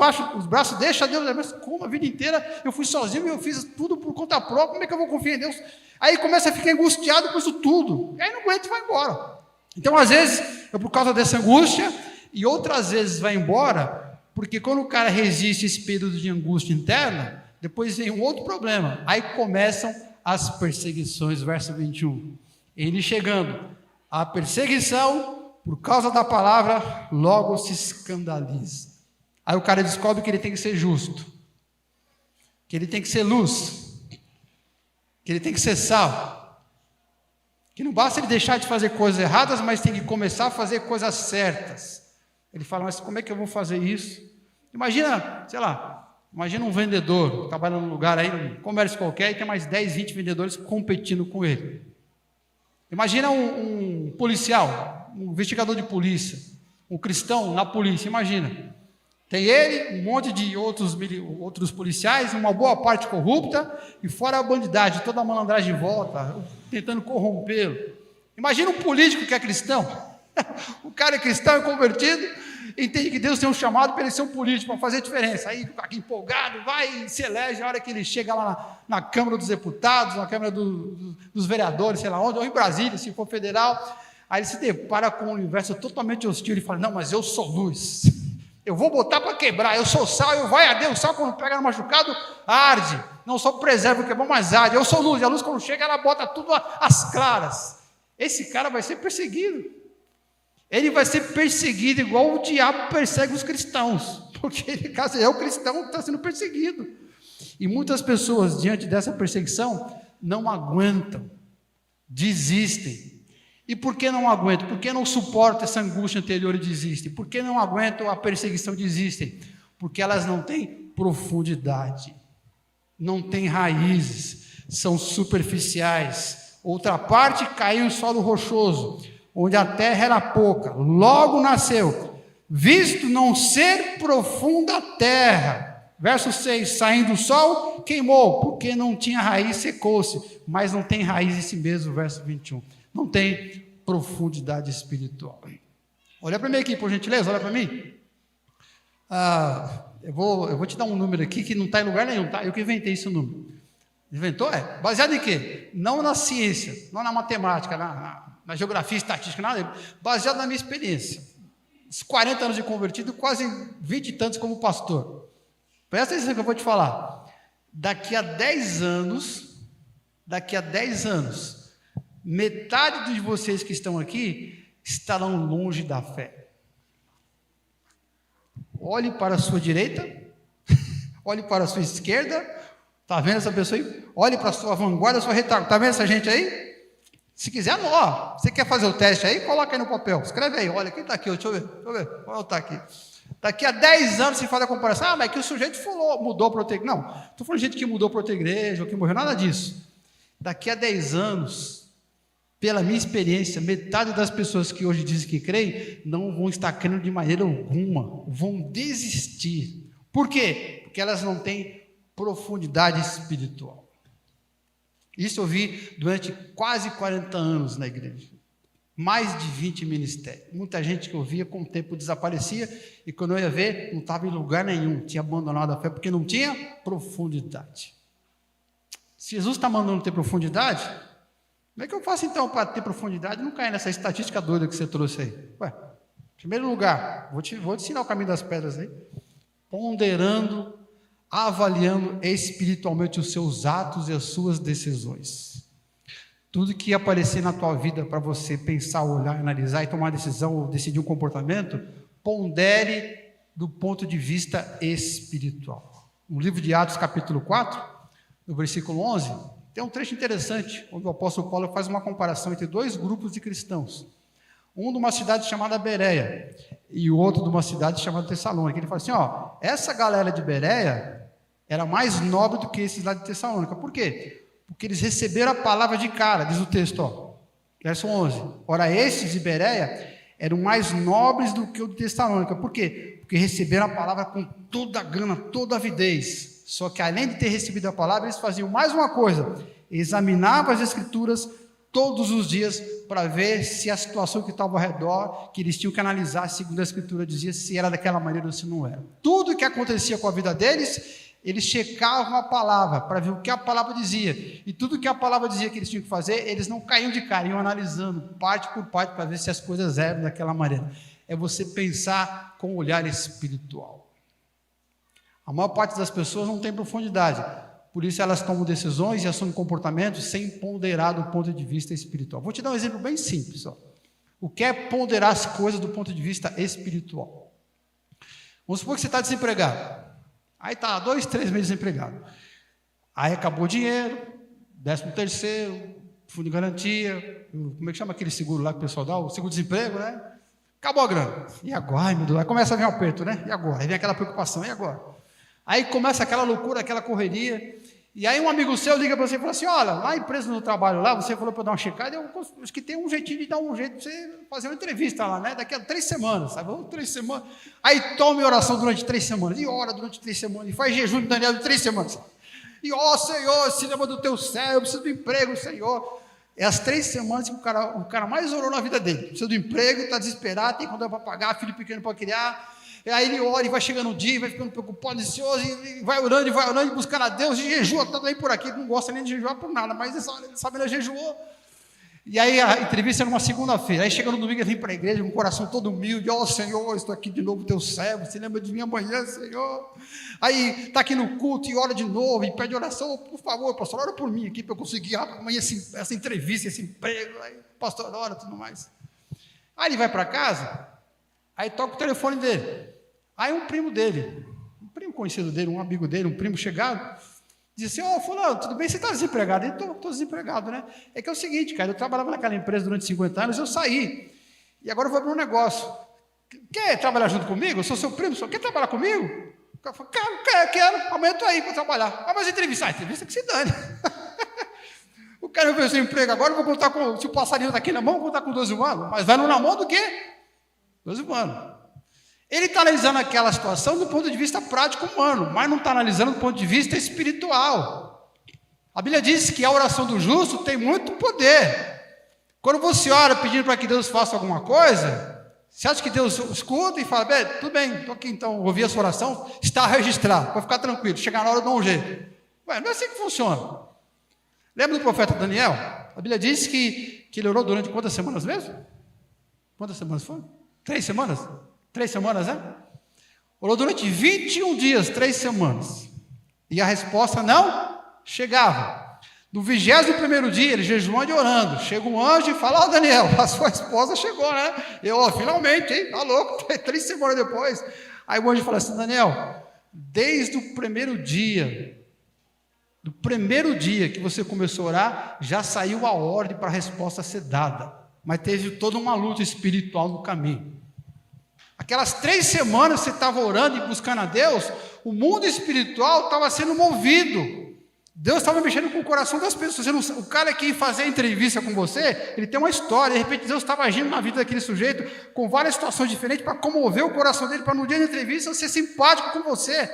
braços, deixa Deus. Mas como a vida inteira eu fui sozinho e eu fiz tudo por conta própria, como é que eu vou confiar em Deus? Aí começa a ficar angustiado com isso tudo, e aí não aguenta e vai embora. Então, às vezes, é por causa dessa angústia, e outras vezes vai embora, porque quando o cara resiste a esse período de angústia interna, depois vem um outro problema, aí começam as perseguições, verso 21. Ele chegando, a perseguição, por causa da palavra, logo se escandaliza. Aí o cara descobre que ele tem que ser justo, que ele tem que ser luz, que ele tem que ser sal, que não basta ele deixar de fazer coisas erradas, mas tem que começar a fazer coisas certas. Ele fala, mas como é que eu vou fazer isso? Imagina, imagina um vendedor trabalhando num lugar aí, num comércio qualquer, e tem mais 10, 20 vendedores competindo com ele. Imagina um policial, um investigador de polícia, um cristão na polícia, imagina. Tem ele, um monte de outros policiais, uma boa parte corrupta, e fora a bandidagem, toda a malandragem em volta, tentando corrompê-lo. Imagina um político que é cristão. O cara é cristão, é convertido, entende que Deus tem um chamado para ele ser um político, para fazer diferença. Aí fica aqui empolgado, vai e se elege. Na hora que ele chega lá na Câmara dos Deputados, na Câmara dos Vereadores, sei lá onde, ou em Brasília, se for federal, aí ele se depara com um universo totalmente hostil e fala, não, mas eu sou luz. Eu vou botar para quebrar. Eu sou sal, eu vai arder. O sal, quando pega no machucado, arde. Não só preserva o que é bom, mas arde. Eu sou luz. E a luz, quando chega, ela bota tudo às claras. Esse cara vai ser perseguido. Ele vai ser perseguido igual o diabo persegue os cristãos. Porque ele, caso é o cristão que está sendo perseguido. E muitas pessoas, diante dessa perseguição, não aguentam. Desistem. E por que não aguentam? Por que não suportam essa angústia anterior e desistem? Por que não aguentam a perseguição e desistem? Porque elas não têm profundidade, não têm raízes, são superficiais. Outra parte caiu em solo rochoso, onde a terra era pouca, logo nasceu, visto não ser profunda a terra. Verso 6, saindo o sol, queimou, porque não tinha raiz, secou-se, mas não tem raiz em si mesmo, verso 21. Não tem profundidade espiritual. Olha para mim aqui, por gentileza, olha para mim. Eu vou te dar um número aqui que não está em lugar nenhum, tá? Eu que inventei esse número. Inventou? Baseado em quê? Não na ciência, não na matemática, na geografia, estatística, nada. Baseado na minha experiência. 40 anos de convertido, quase 20 e tantos como pastor. Presta atenção que eu vou te falar. Daqui a 10 anos, metade de vocês que estão aqui estarão longe da fé. Olhe para a sua direita, olhe para a sua esquerda, está vendo essa pessoa aí? Olhe para a sua vanguarda, a sua retaguarda, está vendo essa gente aí? Se quiser, ó, você quer fazer o teste aí? Coloca aí no papel, escreve aí, olha, quem está aqui? Deixa eu ver, olha está aqui. Daqui a 10 anos se faz a comparação, mas que o sujeito mudou para outra igreja. Não, estou falando de gente que mudou para outra igreja, ou que morreu, nada disso. Daqui a 10 anos, pela minha experiência, metade das pessoas que hoje dizem que creem, não vão estar crendo de maneira alguma, vão desistir. Por quê? Porque elas não têm profundidade espiritual. Isso eu vi durante quase 40 anos na igreja. Mais de 20 ministérios. Muita gente que eu via, com o tempo desaparecia, e quando eu ia ver, não estava em lugar nenhum, tinha abandonado a fé, porque não tinha profundidade. Se Jesus está mandando ter profundidade, como é que eu faço então para ter profundidade e não cair nessa estatística doida que você trouxe aí? Em primeiro lugar, vou te ensinar o caminho das pedras aí, ponderando, avaliando espiritualmente os seus atos e as suas decisões. Tudo que aparecer na tua vida para você pensar, olhar, analisar e tomar uma decisão ou decidir um comportamento, pondere do ponto de vista espiritual. No livro de Atos, capítulo 4, no versículo 11, tem um trecho interessante, onde o apóstolo Paulo faz uma comparação entre dois grupos de cristãos. Um de uma cidade chamada Bereia e o outro de uma cidade chamada Tessalônica. Ele fala assim, essa galera de Bereia era mais nobre do que esse lá de Tessalônica. Por quê? Porque eles receberam a palavra de cara, diz o texto, verso 11. Ora, esses de Bereia eram mais nobres do que o de Tessalônica. Por quê? Porque receberam a palavra com toda a gana, toda a avidez. Só que além de ter recebido a palavra, eles faziam mais uma coisa. Examinavam as escrituras todos os dias para ver se a situação que estava ao redor, que eles tinham que analisar, segundo a escritura dizia, se era daquela maneira ou se não era. Tudo que acontecia com a vida deles, eles checavam a palavra para ver o que a palavra dizia. E tudo que a palavra dizia que eles tinham que fazer, eles não caíam de cara, iam analisando parte por parte para ver se as coisas eram daquela maneira. É você pensar com o olhar espiritual. A maior parte das pessoas não tem profundidade, por isso elas tomam decisões e assumem comportamentos sem ponderar do ponto de vista espiritual. Vou te dar um exemplo bem simples. O que é ponderar as coisas do ponto de vista espiritual? Vamos supor que você está desempregado. Aí está 2, 3 meses desempregado. Aí acabou o dinheiro, 13º, fundo de garantia, como é que chama aquele seguro lá que o pessoal dá? O seguro-desemprego, né? Acabou a grana. E agora? Ai, meu Deus, aí começa a vir um aperto, né? E agora? Aí vem aquela preocupação, e agora? Aí começa aquela loucura, aquela correria, e aí um amigo seu liga para você e fala assim, olha, lá na empresa do trabalho lá, você falou para eu dar uma checada, eu acho que tem um jeitinho de dar um jeito para você fazer uma entrevista lá, né? Daqui a 3 semanas, sabe? 3 semanas. Aí tome oração durante 3 semanas, e ora durante 3 semanas, e faz jejum de Daniel de 3 semanas. E Senhor, se lembra do teu céu, eu preciso do emprego, Senhor. É as 3 semanas que o cara mais orou na vida dele. Precisa do emprego, está desesperado, tem conta para pagar, filho pequeno para criar. E aí ele ora e vai chegando o dia, vai ficando preocupado, ansioso, e vai orando, e buscando a Deus, e jejua também por aqui, não gosta nem de jejuar por nada, mas essa hora ele sabe, ele jejuou. E aí a entrevista era uma segunda-feira. Aí chega no domingo, ele vem para a igreja com o coração todo humilde. Ó, Senhor, estou aqui de novo, teu servo. Você lembra de mim amanhã, Senhor? Aí está aqui no culto e ora de novo e pede oração. Por favor, pastor, ora por mim aqui para eu conseguir amanhã essa entrevista, esse emprego. Aí, pastor, ora, tudo mais. Aí ele vai para casa, aí toca o telefone dele. Aí um primo dele, um primo conhecido dele, um amigo dele, um primo chegado, diz assim: ô, fulano, tudo bem? Você está desempregado? Ele: estou desempregado, né? É que é o seguinte, cara, eu trabalhava naquela empresa durante 50 anos, eu saí, e agora eu vou abrir um negócio. Quer trabalhar junto comigo? Eu sou seu primo, quer trabalhar comigo? O cara falou: quero, amanhã eu estou aí para trabalhar. Ah, mas entrevista? Entrevista que se dane. O cara me ofereceu emprego agora, eu vou contar com, se o passarinho está aqui na mão, vou contar com 12 humanos, mas vai no na mão do quê? 12 humanos. Ele está analisando aquela situação do ponto de vista prático humano, mas não está analisando do ponto de vista espiritual. A Bíblia diz que a oração do justo tem muito poder. Quando você ora pedindo para que Deus faça alguma coisa, você acha que Deus escuta e fala: bem, tudo bem, estou aqui então, ouvi a sua oração, está registrado, pode ficar tranquilo, chegar na hora eu dou um jeito. Ué, não é assim que funciona. Lembra do profeta Daniel? A Bíblia diz que ele orou durante quantas semanas mesmo? Quantas semanas foi? 3 semanas? 3 semanas, né? Orou durante 21 dias, 3 semanas. E a resposta não chegava. No 21º dia, ele jejuando e orando. Chega um anjo e fala: ó, Daniel, a sua esposa chegou, né? Eu, finalmente, hein? Tá louco? 3 semanas depois. Aí o anjo fala assim: Daniel, desde o primeiro dia que você começou a orar, já saiu a ordem para a resposta ser dada. Mas teve toda uma luta espiritual no caminho. Aquelas 3 semanas que você estava orando e buscando a Deus, o mundo espiritual estava sendo movido. Deus estava mexendo com o coração das pessoas. O cara que ia fazer a entrevista com você, ele tem uma história. De repente Deus estava agindo na vida daquele sujeito com várias situações diferentes para comover o coração dele, para no dia da entrevista ser simpático com você.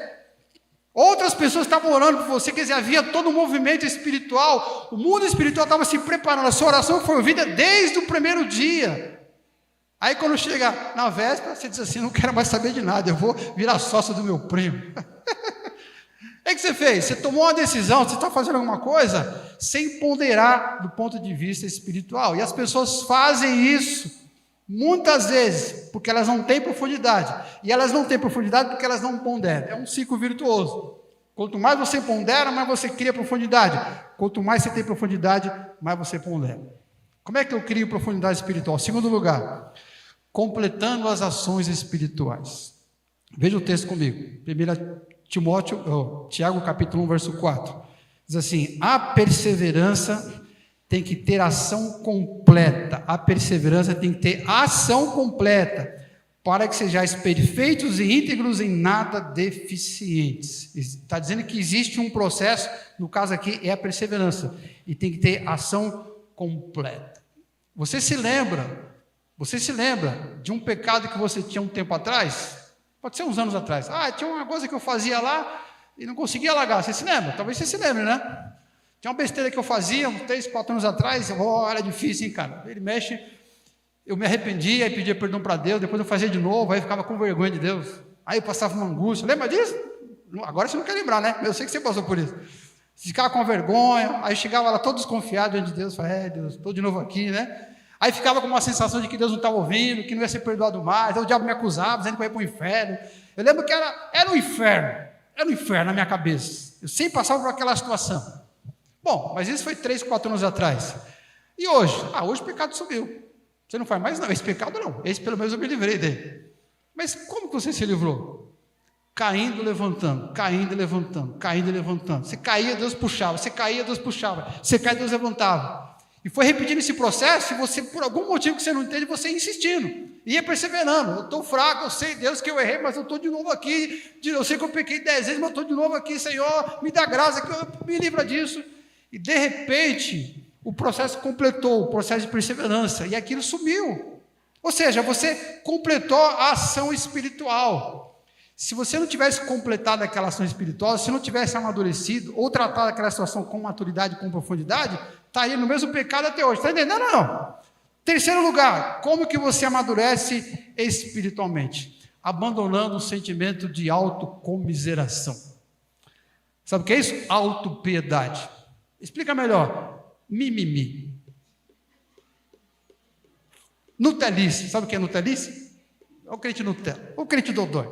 Outras pessoas estavam orando por você, quer dizer, havia todo um movimento espiritual. O mundo espiritual estava se preparando. A sua oração foi ouvida desde o primeiro dia. Aí quando chega na véspera, você diz assim: não quero mais saber de nada, eu vou virar sócio do meu primo. O que você fez? Você tomou uma decisão, você está fazendo alguma coisa sem ponderar do ponto de vista espiritual. E as pessoas fazem isso muitas vezes porque elas não têm profundidade. E elas não têm profundidade porque elas não ponderam. É um ciclo virtuoso. Quanto mais você pondera, mais você cria profundidade. Quanto mais você tem profundidade, mais você pondera. Como é que eu crio profundidade espiritual? Segundo lugar, completando as ações espirituais. Veja o texto comigo. 1 Tiago capítulo 1, verso 4. Diz assim: a perseverança tem que ter ação completa. A perseverança tem que ter ação completa, para que sejais perfeitos e íntegros, em nada deficientes. Está dizendo que existe um processo, no caso aqui é a perseverança, e tem que ter ação completa. Você se lembra de um pecado que você tinha um tempo atrás? Pode ser uns anos atrás. Tinha uma coisa que eu fazia lá e não conseguia largar. Você se lembra? Talvez você se lembre, né? Tinha uma besteira que eu fazia uns 3, 4 anos atrás. Era difícil, hein, cara? Ele mexe. Eu me arrependia e pedia perdão para Deus. Depois eu fazia de novo. Aí eu ficava com vergonha de Deus. Aí eu passava uma angústia. Lembra disso? Agora você não quer lembrar, né? Eu sei que você passou por isso. Ficava com vergonha. Aí chegava lá todo desconfiado diante de Deus. Falei: Deus, estou de novo aqui, né? Aí ficava com uma sensação de que Deus não estava ouvindo, que não ia ser perdoado mais. Aí o diabo me acusava, dizendo que eu ia para o inferno. Eu lembro que era um inferno na minha cabeça. Eu sempre passava por aquela situação. Bom, mas isso foi 3, 4 anos atrás. E hoje? Hoje o pecado subiu. Você não faz mais? Não, esse pecado não. Esse pelo menos eu me livrei dele. Mas como que você se livrou? Caindo, levantando, caindo e levantando, caindo e levantando. Você caía, Deus puxava. Você caía, Deus puxava. Você caía, Deus levantava. E foi repetindo esse processo, e você, por algum motivo que você não entende, você ia insistindo, ia perseverando. Eu estou fraco, eu sei, Deus, que eu errei, mas eu estou de novo aqui. Eu sei que eu pequei 10 vezes, mas eu estou de novo aqui, Senhor, me dá graça, que eu me livra disso. E de repente, o processo completou, o processo de perseverança, e aquilo sumiu. Ou seja, você completou a ação espiritual. Se você não tivesse completado aquela ação espiritual, se não tivesse amadurecido, ou tratado aquela situação com maturidade, com profundidade, estaria no mesmo pecado até hoje. Está entendendo ou não? Terceiro lugar, como que você amadurece espiritualmente? Abandonando o sentimento de autocomiseração. Sabe o que é isso? Autopiedade. Explica melhor. Mimimi. Nutelice. Sabe o que é Nutelice? É o crente Nutella, o crente dodói.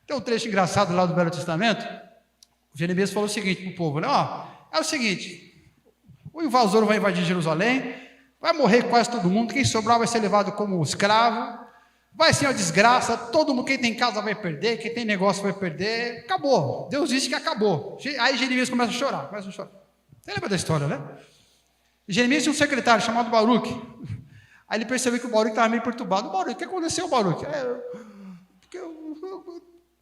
Tem um trecho engraçado lá do Velho Testamento. O Jeremias falou o seguinte para o povo, né? Ó, é o seguinte, o invasor vai invadir Jerusalém, vai morrer quase todo mundo, quem sobrar vai ser levado como escravo, vai ser uma desgraça, todo mundo, quem tem casa vai perder, quem tem negócio vai perder, acabou, Deus disse que acabou. Aí Jeremias começa a chorar. Você lembra da história, né? Jeremias tinha um secretário chamado Baruque. Aí ele percebeu que o Baruque estava meio perturbado. Baruque, o que aconteceu, Baruque? Porque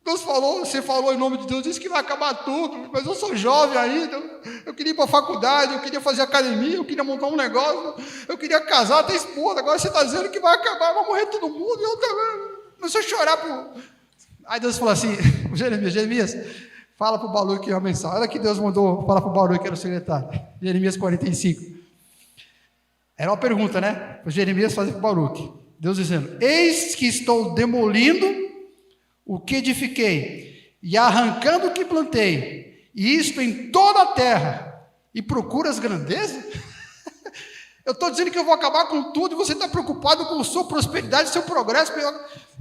Deus falou, você falou em nome de Deus, disse que vai acabar tudo, mas eu sou jovem ainda, eu queria ir para a faculdade, eu queria fazer academia, eu queria montar um negócio, eu queria casar, ter esposa, agora você está dizendo que vai acabar, vai morrer todo mundo, e eu também, comecei a chorar. Aí Deus falou assim, Jeremias, fala para o Baruque uma mensagem, olha que Deus mandou falar para o Baruque, que era o secretário, Jeremias 45. Era uma pergunta, né? O Jeremias fazia para o Baruque, Deus dizendo, eis que estou demolindo o que edifiquei, e arrancando o que plantei, e isto em toda a terra, e procuras grandeza? Eu estou dizendo que eu vou acabar com tudo, e você está preocupado com a sua prosperidade, seu progresso.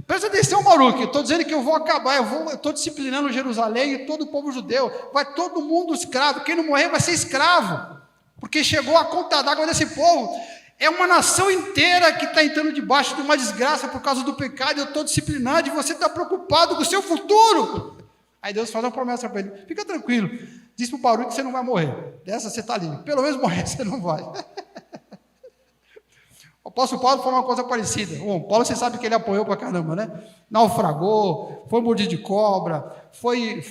Presta atenção, Baruque, eu estou dizendo que eu vou acabar, eu estou disciplinando Jerusalém e todo o povo judeu, vai todo mundo escravo, quem não morrer vai ser escravo, porque chegou a conta d'água desse povo. É uma nação inteira que está entrando debaixo de uma desgraça por causa do pecado, eu estou disciplinado e você está preocupado com o seu futuro. Aí Deus faz uma promessa para ele, fica tranquilo, diz para o Baruque que você não vai morrer, dessa você está livre, pelo menos morrer você não vai. O apóstolo Paulo falou uma coisa parecida. Bom, Paulo, você sabe que ele apoiou para caramba, né? Naufragou, foi mordido de cobra, foi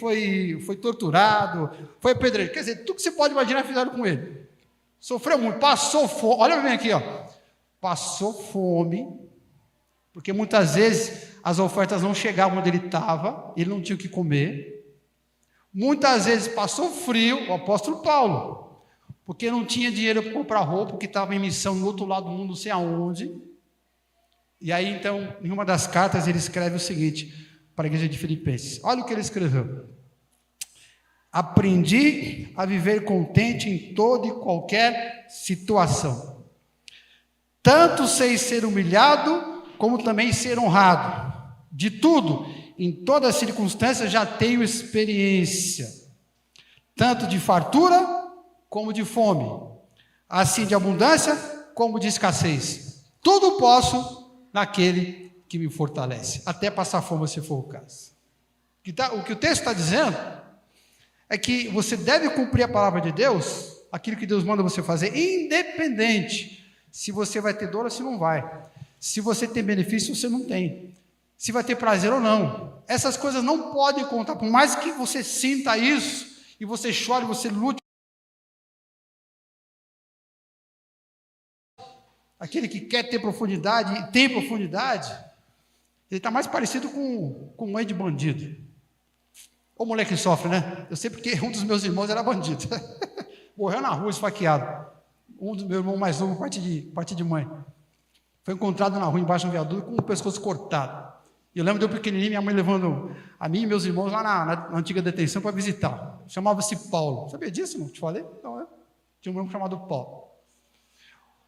torturado, foi apedrejado, quer dizer, tudo que você pode imaginar fizeram com ele. Sofreu muito, passou fome, olha bem aqui, ó. Passou fome, porque muitas vezes as ofertas não chegavam onde ele estava, ele não tinha o que comer. Muitas vezes passou frio, o apóstolo Paulo, porque não tinha dinheiro para comprar roupa, porque estava em missão no outro lado do mundo, não sei aonde. E aí, então, em uma das cartas, ele escreve o seguinte para a igreja de Filipenses. Olha o que ele escreveu. Aprendi a viver contente em toda e qualquer situação. Tanto sei ser humilhado, como também ser honrado. De tudo, em todas as circunstâncias, já tenho experiência. Tanto de fartura, como de fome. Assim de abundância, como de escassez. Tudo posso naquele que me fortalece. Até passar fome, se for o caso. O que o texto está dizendo é que você deve cumprir a palavra de Deus, aquilo que Deus manda você fazer, independente se você vai ter dor ou se não vai, se você tem benefício ou se não tem, se vai ter prazer ou não. Essas coisas não podem contar, por mais que você sinta isso, e você chore, você lute. Aquele que quer ter profundidade, e tem profundidade, ele está mais parecido com mãe de bandido. O moleque sofre, né? Eu sei porque um dos meus irmãos era bandido. Morreu na rua, esfaqueado. Um dos meus irmãos mais novo, parte de mãe. Foi encontrado na rua, embaixo do viaduto, com o pescoço cortado. E eu lembro de eu pequenininho, minha mãe levando a mim e meus irmãos lá na antiga detenção para visitar. Chamava-se Paulo. Sabia disso, não? Te falei? Não, é? Tinha um irmão chamado Paulo.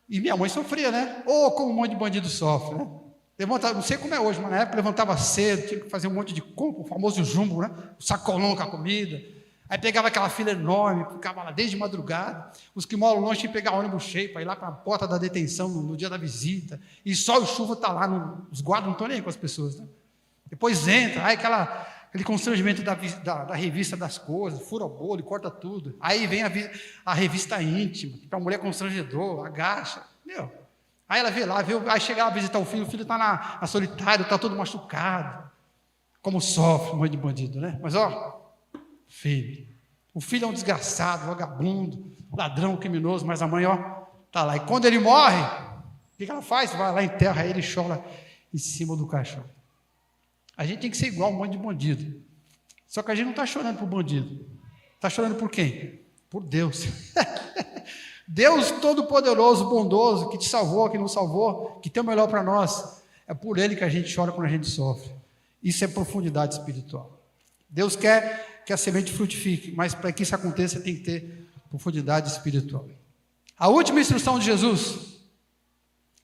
E minha mãe sofria, né? Como um monte de bandido sofre, né? Levantava, não sei como é hoje, mas na época levantava cedo, tinha que fazer um monte de compra, o famoso jumbo, né? O sacolão com a comida. Aí pegava aquela fila enorme, ficava lá desde madrugada. Os que moram longe tinham que pegar ônibus cheio para ir lá para a porta da detenção no dia da visita. E sol e chuva está lá, os guardas não estão nem aí com as pessoas, né? Depois entra, aí aquele constrangimento da revista das coisas, fura o bolo e corta tudo. Aí vem a revista íntima, para a mulher constrangedor, agacha. Aí ela vê lá, aí chega lá visitar o filho está na solitária, está todo machucado. Como sofre, mãe de bandido, né? Mas filho. O filho é um desgraçado, vagabundo, ladrão, criminoso, mas a mãe, está lá. E quando ele morre, o que ela faz? Vai lá, enterra ele e chora em cima do caixão. A gente tem que ser igual um monte de bandido. Só que a gente não está chorando por bandido. Está chorando por quem? Por Deus. Deus Todo-Poderoso, bondoso, que te salvou, que nos salvou, que tem o melhor para nós. É por Ele que a gente chora quando a gente sofre. Isso é profundidade espiritual. Deus quer que a semente frutifique, mas para que isso aconteça tem que ter profundidade espiritual. A última instrução de Jesus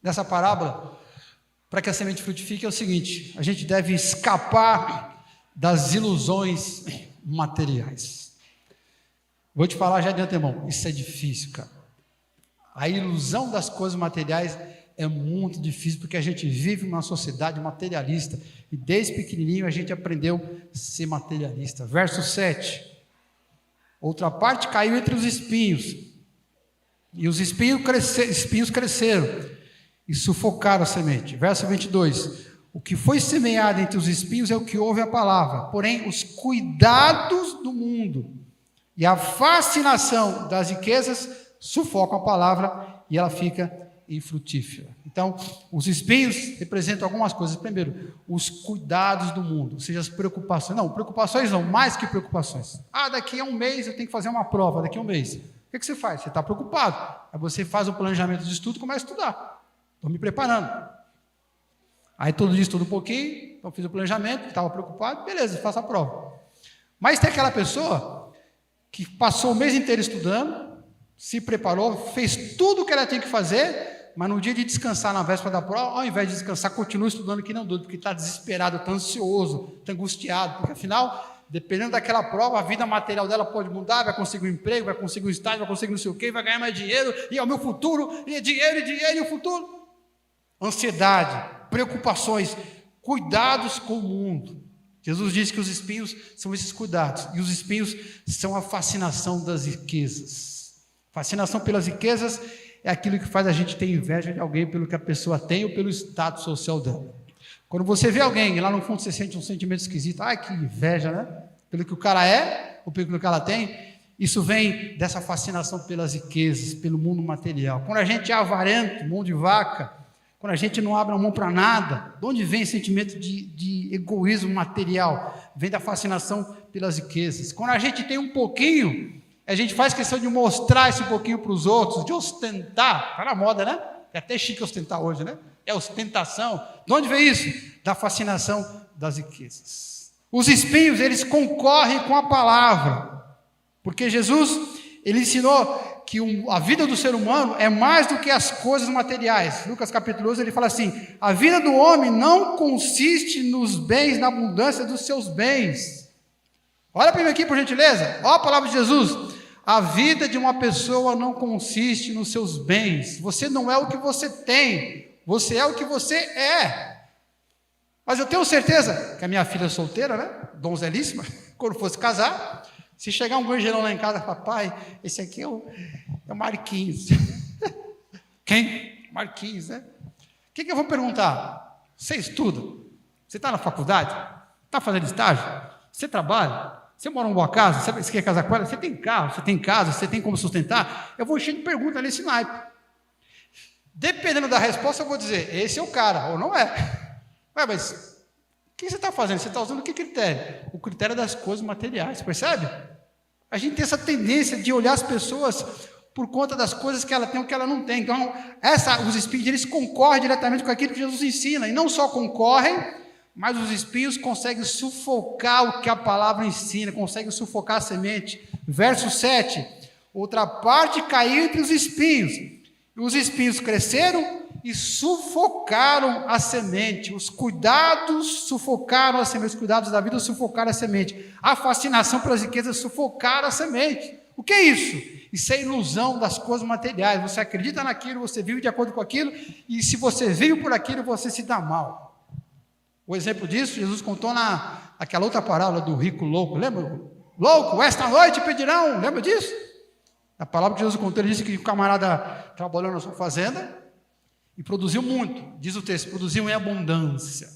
dessa parábola, para que a semente frutifique, é o seguinte: a gente deve escapar das ilusões materiais. Vou te falar já de antemão, isso é difícil, cara. A ilusão das coisas materiais é muito difícil, porque a gente vive numa sociedade materialista, e desde pequenininho a gente aprendeu a ser materialista. Verso 7, outra parte caiu entre os espinhos, e os espinhos cresceram, e sufocaram a semente. Verso 22, o que foi semeado entre os espinhos é o que ouve a palavra, porém os cuidados do mundo e a fascinação das riquezas sufocam a palavra e ela fica infrutífera. Então, os espinhos representam algumas coisas. Primeiro, os cuidados do mundo, ou seja, as preocupações. Não, preocupações não, mais que preocupações. Daqui a um mês eu tenho que fazer uma prova, daqui a um mês. O que você faz? Você está preocupado. Aí você faz um planejamento de estudo e começa a estudar. Estou me preparando. Aí todo dia estudo um pouquinho, então fiz o planejamento, estava preocupado, beleza, faço a prova. Mas tem aquela pessoa que passou o mês inteiro estudando, se preparou, fez tudo o que ela tinha que fazer, mas no dia de descansar na véspera da prova, ao invés de descansar, continua estudando que não doido, porque está desesperado, está ansioso, está angustiado, porque afinal, dependendo daquela prova, a vida material dela pode mudar, vai conseguir um emprego, vai conseguir um estágio, vai conseguir não sei o quê, vai ganhar mais dinheiro, e é o meu futuro, e é dinheiro, e o futuro. Ansiedade, preocupações, cuidados com o mundo. Jesus disse que os espinhos são esses cuidados, e os espinhos são a fascinação das riquezas. Fascinação pelas riquezas é aquilo que faz a gente ter inveja de alguém pelo que a pessoa tem ou pelo status social dela. Quando você vê alguém e lá no fundo você sente um sentimento esquisito, que inveja, né? Pelo que o cara é ou pelo que ela tem, isso vem dessa fascinação pelas riquezas, pelo mundo material. Quando a gente é avarento, mão de vaca, quando a gente não abre a mão para nada, de onde vem esse sentimento de egoísmo material? Vem da fascinação pelas riquezas. Quando a gente tem um pouquinho, a gente faz questão de mostrar esse pouquinho para os outros, de ostentar. Está na moda, né? É até chique ostentar hoje, né? É ostentação. De onde vem isso? Da fascinação das riquezas. Os espinhos, eles concorrem com a palavra, porque Jesus, ele ensinou que a vida do ser humano é mais do que as coisas materiais. Lucas capítulo 11, ele fala assim: a vida do homem não consiste nos bens, na abundância dos seus bens. Olha para mim aqui, por gentileza. Olha a palavra de Jesus. A vida de uma pessoa não consiste nos seus bens. Você não é o que você tem, você é o que você é. Mas eu tenho certeza que a minha filha solteira, né, donzelíssima, quando fosse casar, se chegar um grangeirão lá em casa, papai, esse aqui é o Marquinhos. Quem? Marquinhos, né? O que eu vou perguntar? Você estuda? Você está na faculdade? Está fazendo estágio? Você trabalha? Você mora em uma boa casa? Você quer casar com ela? Você tem carro? Você tem casa? Você tem como sustentar? Eu vou encher de perguntas nesse naipe. Dependendo da resposta, eu vou dizer, esse é o cara, ou não é. Mas o que você está fazendo? Você está usando que critério? O critério das coisas materiais, percebe? A gente tem essa tendência de olhar as pessoas por conta das coisas que ela tem ou que ela não tem. Então, os espinhos, eles concorrem diretamente com aquilo que Jesus ensina, e não só concorrem, mas os espinhos conseguem sufocar o que a palavra ensina, conseguem sufocar a semente. Verso 7, outra parte caiu entre os espinhos, e os espinhos cresceram e sufocaram a semente. Os cuidados sufocaram a semente, os cuidados da vida sufocaram a semente. A fascinação pelas riquezas sufocaram a semente. O que é isso? Isso é ilusão das coisas materiais. Você acredita naquilo, você vive de acordo com aquilo, e se você vive por aquilo, você se dá mal. O exemplo disso, Jesus contou naquela outra parábola do rico louco, lembra? Louco, esta noite pedirão, lembra disso? A palavra que Jesus contou, ele disse que o camarada trabalhou na sua fazenda e produziu muito, diz o texto, produziu em abundância.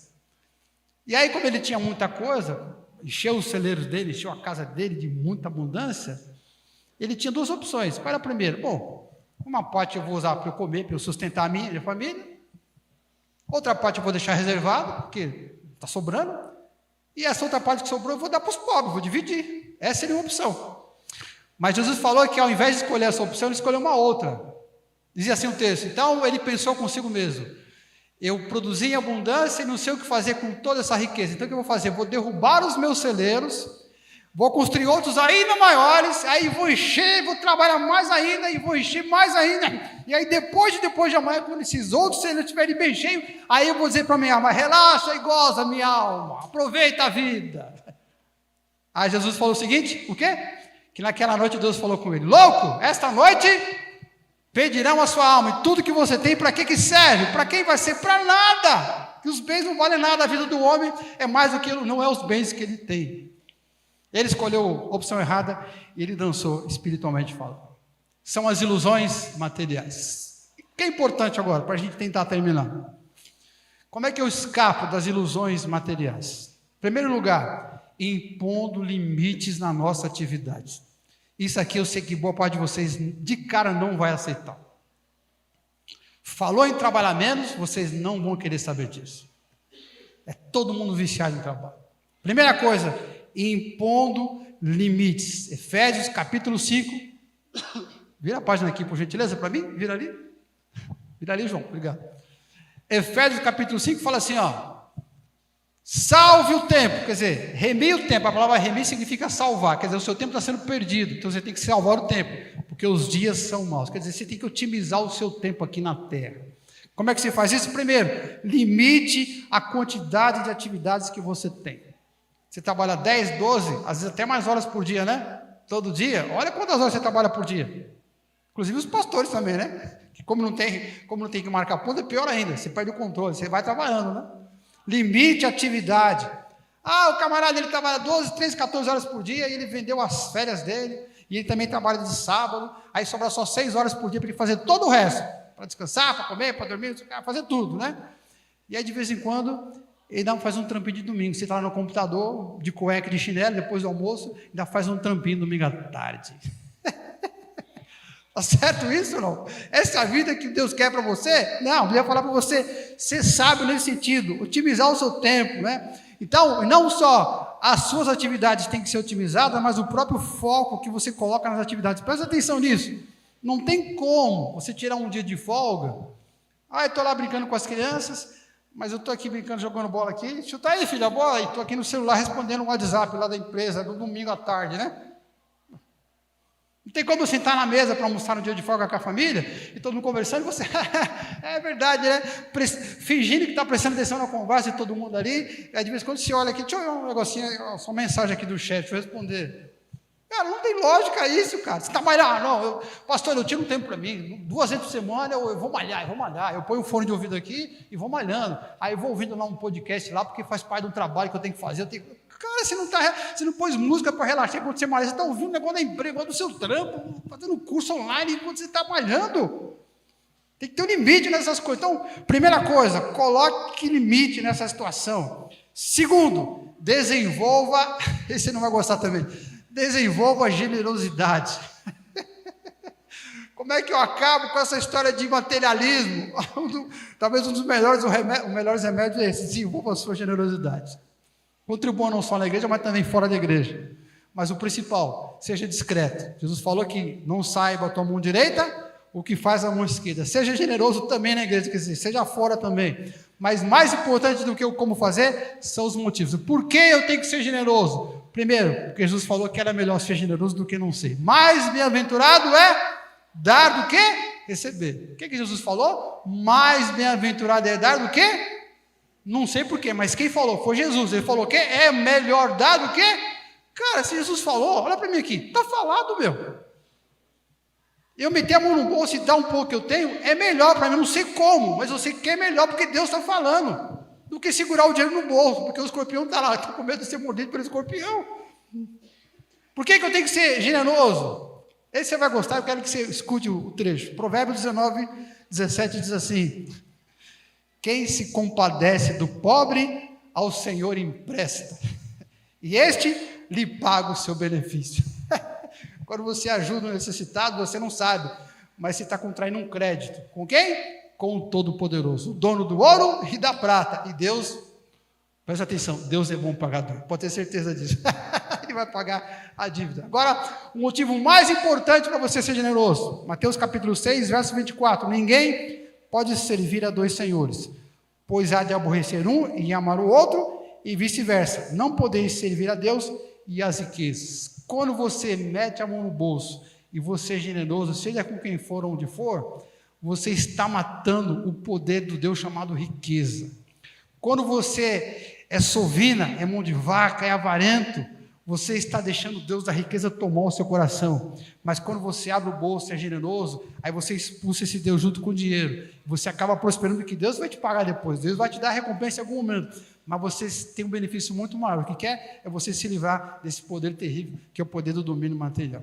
E aí, como ele tinha muita coisa, encheu os celeiros dele, encheu a casa dele de muita abundância, ele tinha duas opções. Qual era a primeira? Bom, uma parte eu vou usar para eu comer, para eu sustentar a minha família, outra parte eu vou deixar reservado, porque está sobrando, e essa outra parte que sobrou eu vou dar para os pobres, vou dividir. Essa seria uma opção. Mas Jesus falou que ao invés de escolher essa opção, ele escolheu uma outra. Dizia assim o texto: então ele pensou consigo mesmo, eu produzi em abundância e não sei o que fazer com toda essa riqueza, então o que eu vou fazer? Eu vou derrubar os meus celeiros, Vou construir outros ainda maiores, aí vou encher, vou trabalhar mais ainda, e vou encher mais ainda. E aí depois de amanhã, quando esses outros, se eles estiverem bem cheios, aí eu vou dizer para minha alma, relaxa e goza minha alma, aproveita a vida. Aí Jesus falou o seguinte, o quê? Que naquela noite Deus falou com ele, louco, esta noite pedirão a sua alma, e tudo que você tem, para que serve? Para quem vai ser? Para nada. Que os bens não valem nada, a vida do homem é mais do que, não é os bens que ele tem. Ele escolheu a opção errada e ele dançou espiritualmente falando. São as ilusões materiais. O que é importante agora, para a gente tentar terminar? Como é que eu escapo das ilusões materiais? Em primeiro lugar, impondo limites na nossa atividade. Isso aqui eu sei que boa parte de vocês de cara não vai aceitar. Falou em trabalhar menos, vocês não vão querer saber disso. É todo mundo viciado em trabalho. Primeira coisa, impondo limites. Efésios capítulo 5. Vira a página aqui, por gentileza, para mim. Vira ali. Vira ali, João. Obrigado. Efésios capítulo 5 fala assim, ó. Salve o tempo, quer dizer, remir o tempo. A palavra remir significa salvar, quer dizer, o seu tempo está sendo perdido, então você tem que salvar o tempo, porque os dias são maus, quer dizer, você tem que otimizar o seu tempo aqui na terra. Como é que você faz isso? Primeiro, limite a quantidade de atividades que você tem. Você trabalha 10, 12, às vezes até mais horas por dia, né? Todo dia, olha quantas horas você trabalha por dia. Inclusive os pastores também, né? Que como não tem que marcar ponto, é pior ainda, você perde o controle, você vai trabalhando, né? Limite a atividade. O camarada ele trabalha 12, 13, 14 horas por dia e ele vendeu as férias dele e ele também trabalha de sábado, aí sobra só 6 horas por dia para ele fazer todo o resto, para descansar, para comer, para dormir, fazer tudo, né? E aí de vez em quando ele faz um trampinho de domingo, você está lá no computador, de cueca, de chinelo, depois do almoço, ainda faz um trampinho domingo à tarde. Está certo isso ou não? Essa é a vida que Deus quer para você? Não, eu ia falar para você, ser sábio nesse sentido, otimizar o seu tempo, né? Então, não só as suas atividades têm que ser otimizadas, mas o próprio foco que você coloca nas atividades. Presta atenção nisso. Não tem como você tirar um dia de folga. Eu estou lá brincando com as crianças, mas eu estou aqui brincando, jogando bola aqui. Chuta aí, filho, a bola, e estou aqui no celular respondendo um WhatsApp lá da empresa, no domingo à tarde, né? Não tem como sentar na mesa para almoçar no dia de folga com a família e todo mundo conversando e você, é verdade, né? Fingindo que está prestando atenção na conversa de todo mundo ali, aí de vez em quando você olha aqui, deixa eu ver um negocinho, só uma mensagem aqui do chefe, deixa eu responder. Cara, não tem lógica isso, cara. Você está malhando, pastor, eu tiro um tempo para mim, 2 vezes por semana eu vou malhar, eu ponho o fone de ouvido aqui e vou malhando, aí eu vou ouvindo lá um podcast lá, porque faz parte do trabalho que eu tenho que fazer, Cara, você não pôs música para relaxar quando você malha, você está ouvindo o negócio da empresa, do seu trampo, fazendo curso online enquanto você está malhando. Tem que ter um limite nessas coisas. Então, primeira coisa, coloque limite nessa situação. Segundo, desenvolva, esse você não vai gostar também, desenvolva a generosidade. Como é que eu acabo com essa história de materialismo? Talvez um dos melhores remédios é esse, desenvolva a sua generosidade. Contribua não só na igreja, mas também fora da igreja. Mas o principal, seja discreto. Jesus falou que não saiba a tua mão direita o que faz a mão esquerda. Seja generoso também na igreja, quer dizer, seja fora também. Mas mais importante do que o como fazer, são os motivos. Por que eu tenho que ser generoso? Primeiro, porque Jesus falou que era melhor ser generoso do que não ser. Mais bem-aventurado é dar do que receber. O que Jesus falou? Mais bem-aventurado é dar do que não sei porquê, mas quem falou? Foi Jesus. Ele falou que é melhor dar do que? Cara, se Jesus falou, olha para mim aqui, está falado, meu. Eu meter a mão no bolso e dar um pouco que eu tenho, é melhor para mim, não sei como, mas eu sei que é melhor porque Deus está falando, do que segurar o dinheiro no bolso, porque o escorpião está lá, está com medo de ser mordido pelo escorpião. Por que eu tenho que ser generoso? Esse você vai gostar, eu quero que você escute o trecho. Provérbios 19, 17 diz assim: quem se compadece do pobre, ao Senhor empresta, e este lhe paga o seu benefício. Quando você ajuda o necessitado, você não sabe, mas você está contraindo um crédito. Com quem? Com o Todo-Poderoso, o dono do ouro e da prata. E Deus, presta atenção, Deus é bom pagador, pode ter certeza disso. Ele vai pagar a dívida. Agora, o motivo mais importante para você ser generoso, Mateus capítulo 6, verso 24, ninguém pode servir a 2 senhores, pois há de aborrecer um e amar o outro, e vice-versa. Não podeis servir a Deus e as riquezas. Quando você mete a mão no bolso e você é generoso, seja com quem for, onde for, você está matando o poder do Deus chamado riqueza. Quando você é sovina, é mão de vaca, é avarento, você está deixando Deus da riqueza tomar o seu coração. Mas quando você abre o bolso e é generoso, aí você expulsa esse Deus junto com o dinheiro. Você acaba prosperando, que Deus vai te pagar depois. Deus vai te dar a recompensa em algum momento. Mas você tem um benefício muito maior. O que quer é você se livrar desse poder terrível, que é o poder do domínio material.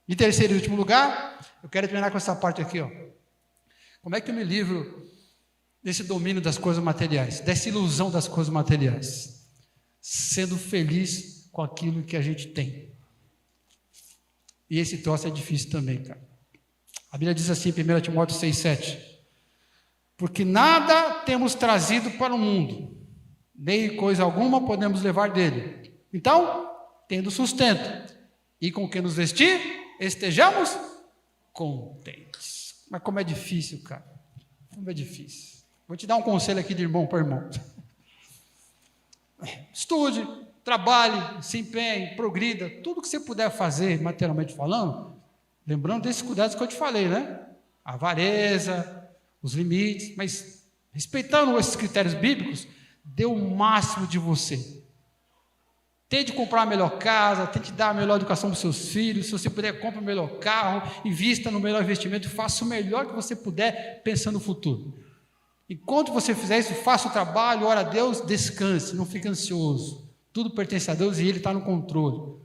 Em terceiro e último lugar, eu quero terminar com essa parte aqui. Como é que eu me livro desse domínio das coisas materiais, dessa ilusão das coisas materiais? Sendo feliz com aquilo que a gente tem. E esse troço é difícil também, cara. A Bíblia diz assim, 1 Timóteo 6,7: porque nada temos trazido para o mundo, nem coisa alguma podemos levar dele. Então, tendo sustento e com que nos vestir, estejamos contentes. Mas como é difícil, cara. Como é difícil. Vou te dar um conselho aqui de irmão para irmão. Estude, trabalhe, se empenhe, progrida, tudo que você puder fazer, materialmente falando, lembrando desses cuidados que eu te falei, né? A avareza, os limites, mas respeitando esses critérios bíblicos, dê o máximo de você. Tente comprar a melhor casa, tente dar a melhor educação para os seus filhos, se você puder, compre o melhor carro, invista no melhor investimento, faça o melhor que você puder, pensando no futuro. Enquanto você fizer isso, faça o trabalho, ora a Deus, descanse, não fique ansioso. Tudo pertence a Deus e Ele está no controle.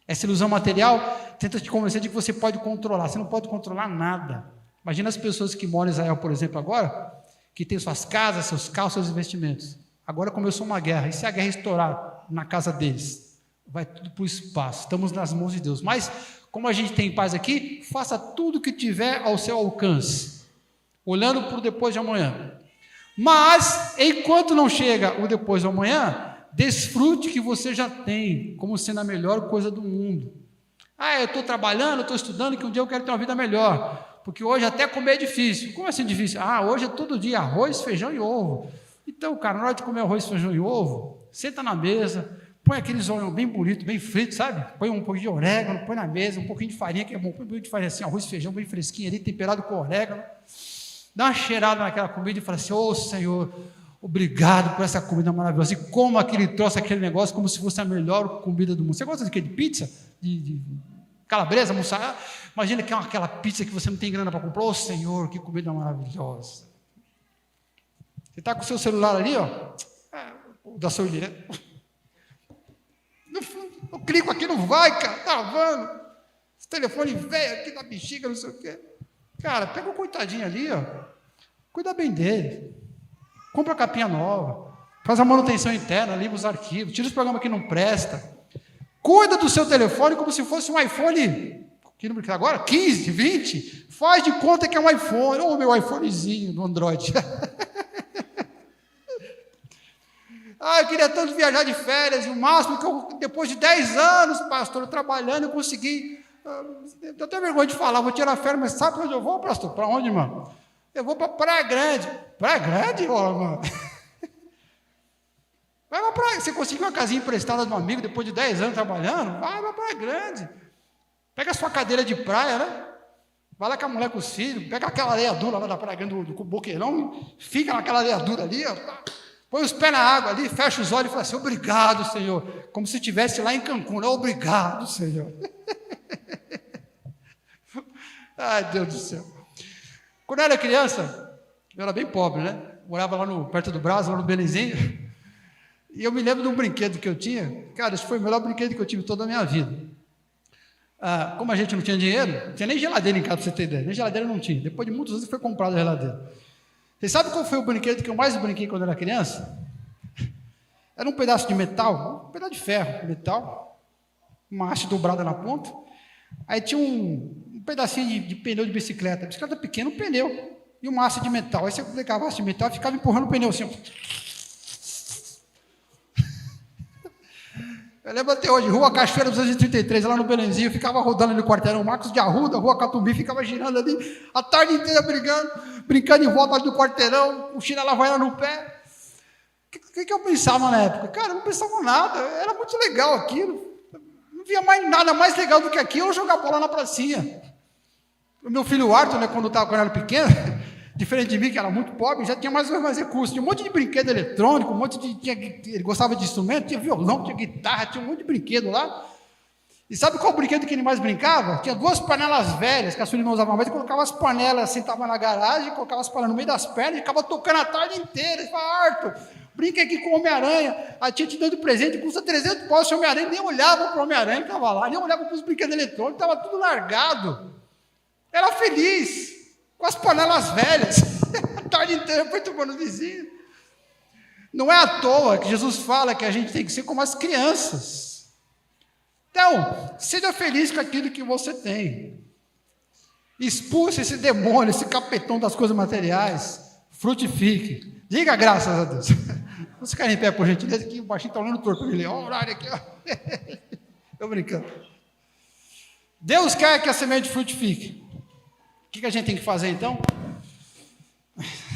Essa ilusão material tenta te convencer de que você pode controlar. Você não pode controlar nada. Imagina as pessoas que moram em Israel, por exemplo, agora, que têm suas casas, seus carros, seus investimentos. Agora começou uma guerra. E se a guerra estourar na casa deles? Vai tudo para o espaço. Estamos nas mãos de Deus. Mas, como a gente tem paz aqui, faça tudo o que tiver ao seu alcance, olhando para o depois de amanhã. Mas, enquanto não chega o depois de amanhã, desfrute que você já tem, como sendo a melhor coisa do mundo. Eu estou trabalhando, estou estudando, que um dia eu quero ter uma vida melhor, porque hoje até comer é difícil. Como assim difícil? Hoje é todo dia arroz, feijão e ovo. Então, cara, na hora de comer arroz, feijão e ovo, senta na mesa, põe aqueles óleos bem bonitos, bem fritos, sabe? Põe um pouquinho de orégano, põe na mesa, um pouquinho de farinha, que é bom, põe um pouquinho de farinha assim, arroz, feijão bem fresquinho ali, temperado com orégano. Dá uma cheirada naquela comida e fala assim: ô Senhor, obrigado por essa comida maravilhosa. E como aquele troço, aquele negócio, como se fosse a melhor comida do mundo. Você gosta de quê? De pizza? De calabresa, mussarela? Imagina que é aquela pizza que você não tem grana para comprar. Ô Senhor, que comida maravilhosa. Você está com o seu celular ali, o da sua direita. Eu clico aqui, não vai, cara, travando. Esse telefone velho aqui da bexiga, não sei o quê. Cara, pega o coitadinho ali, cuida bem dele. Compra a capinha nova, faz a manutenção interna, limpa os arquivos, tira os programas que não presta. Cuida do seu telefone como se fosse um iPhone, que número que agora? 15, 20? Faz de conta que é um iPhone, ou meu iPhonezinho do Android. Eu queria tanto viajar de férias, e o máximo que eu, depois de 10 anos, pastor, trabalhando, eu consegui. Eu tenho vergonha de falar, vou tirar férias, mas sabe para onde eu vou, pastor? Para onde, mano? Eu vou para Praia Grande. Praia Grande, mano? Vai para praia. Você conseguiu uma casinha emprestada de um amigo depois de 10 anos trabalhando? Vai para Praia Grande. Pega a sua cadeira de praia, né? Vai lá com a mulher, com os filhos, pega aquela areia dura lá da Praia Grande do Boqueirão, fica naquela areia dura ali, põe os pés na água ali, fecha os olhos e fala assim: obrigado, Senhor. Como se estivesse lá em Cancún, né? Obrigado, Senhor. Ai, Deus do céu. Quando eu era criança, eu era bem pobre, né? Morava lá perto do Brás, lá no Belenzinho. E eu me lembro de um brinquedo que eu tinha. Cara, esse foi o melhor brinquedo que eu tive toda a minha vida. Como a gente não tinha dinheiro, não tinha nem geladeira em casa, para você ter ideia. Nem geladeira não tinha. Depois de muitos anos foi comprada a geladeira. Você sabe qual foi o brinquedo que eu mais brinquei quando eu era criança? Era um pedaço de metal, um pedaço de ferro, metal, uma haste dobrada na ponta. Aí tinha um pedacinho de pneu de bicicleta. A bicicleta pequena, um pneu e uma haste de metal. Aí você aplicava a haste de metal e ficava empurrando o pneu assim. Eu lembro até hoje, Rua Cachoeira 233, lá no Belenzinho, ficava rodando ali no quarteirão, Marcos de Arruda, Rua Catumbi, ficava girando ali, a tarde inteira brincando em volta ali do quarteirão, com chinela havaiana no pé. O que eu pensava na época? Cara, eu não pensava nada, era muito legal aquilo. via mais nada mais legal do que aquilo, eu jogar bola na pracinha. O meu filho Arthur, né, quando eu era pequeno, diferente de mim, que era muito pobre, já tinha mais recursos. Tinha um monte de brinquedo eletrônico, ele gostava de instrumento, tinha violão, tinha guitarra, tinha um monte de brinquedo lá. E sabe qual brinquedo que ele mais brincava? Tinha 2 panelas velhas, que a sua irmã usava mais, e colocava as panelas, sentava na garagem, colocava as panelas no meio das pernas, e ficava tocando a tarde inteira. Ele falava, Arthur, brinca aqui com o Homem-Aranha. A tia te deu de presente, custa 300 pau, o Homem-Aranha nem olhava para o Homem-Aranha que estava lá, nem olhava para os brinquedos eletrônicos, estava tudo largado. Era feliz, com as panelas velhas, a tarde inteira perturbando o vizinho. Não é à toa que Jesus fala que a gente tem que ser como as crianças. Então, seja feliz com aquilo que você tem. Expulse esse demônio, esse capetão das coisas materiais. Frutifique. Diga graças a Deus. Vamos ficar em pé, por gentileza, que o baixinho está olhando torto para ele. Olha o horário aqui. Estou brincando. Deus quer que a semente frutifique. O que a gente tem que fazer, então?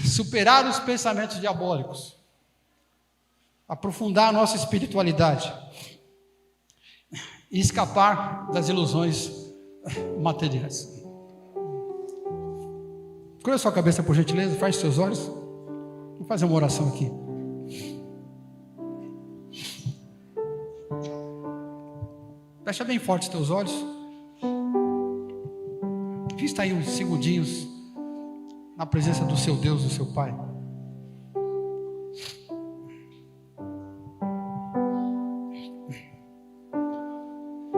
Superar os pensamentos diabólicos. Aprofundar a nossa espiritualidade. E escapar das ilusões materiais. Curva sua cabeça, por gentileza, feche seus olhos. Vamos fazer uma oração aqui. Fecha bem forte os teus olhos. Fica aí uns segundinhos na presença do seu Deus, do seu Pai.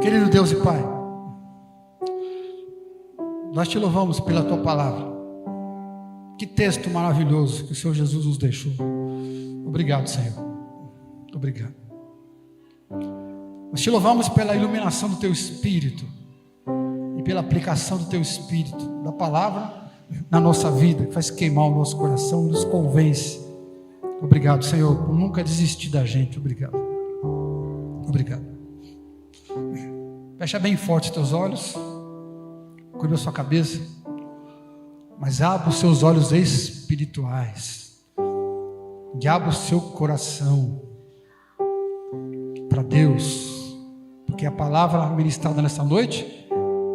Querido Deus e Pai, nós te louvamos pela Tua palavra. Que texto maravilhoso que o Senhor Jesus nos deixou. Obrigado, Senhor. Obrigado. Nós te louvamos pela iluminação do Teu Espírito e pela aplicação do Teu Espírito, da palavra na nossa vida, que faz queimar o nosso coração, nos convence. Obrigado, Senhor, por nunca desistir da gente. Obrigado. Obrigado. Fecha bem forte os teus olhos, curva a sua cabeça, mas abra os seus olhos espirituais, e abra o seu coração para Deus, porque a palavra ministrada nesta noite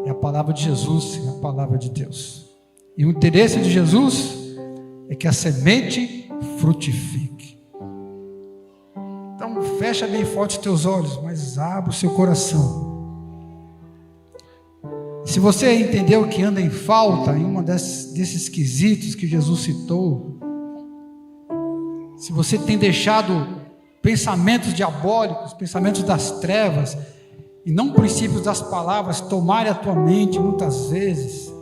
é a palavra de Jesus, é a palavra de Deus, e o interesse de Jesus é que a semente frutifique. Então fecha bem forte os teus olhos, mas abra o seu coração. Se você entendeu que anda em falta em uma desses quesitos que Jesus citou, se você tem deixado pensamentos diabólicos, pensamentos das trevas, e não princípios das palavras tomarem a tua mente muitas vezes,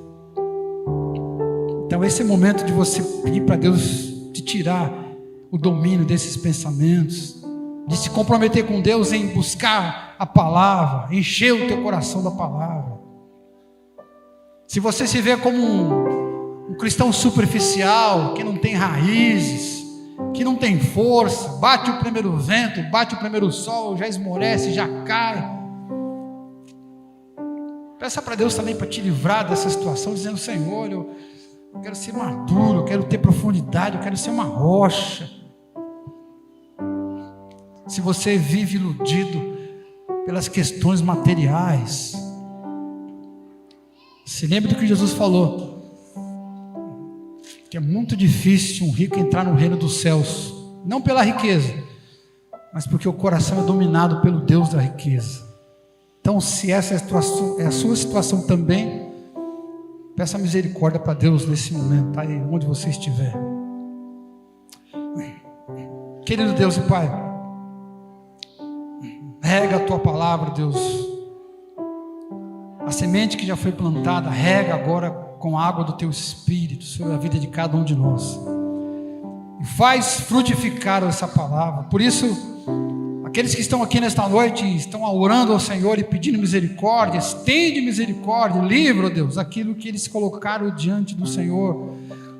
então esse é o momento de você pedir para Deus te tirar o domínio desses pensamentos, de se comprometer com Deus em buscar a palavra, encher o teu coração da palavra. Se você se vê como um cristão superficial, que não tem raízes, que não tem força, bate o primeiro vento, bate o primeiro sol, já esmorece, já cai, peça para Deus também para te livrar dessa situação, dizendo: Senhor, eu quero ser maduro, eu quero ter profundidade, eu quero ser uma rocha. Se você vive iludido pelas questões materiais, se lembre do que Jesus falou, que é muito difícil um rico entrar no reino dos céus, não pela riqueza, mas porque o coração é dominado pelo Deus da riqueza. Então, se essa é a sua situação também, peça misericórdia para Deus nesse momento, aí onde você estiver. Querido Deus e Pai, rega a Tua palavra, Deus. A semente que já foi plantada, rega agora com a água do Teu Espírito sobre a vida de cada um de nós. E faz frutificar essa palavra. Por isso, aqueles que estão aqui nesta noite, estão orando ao Senhor e pedindo misericórdia, estende misericórdia, livra, Deus, aquilo que eles colocaram diante do Senhor,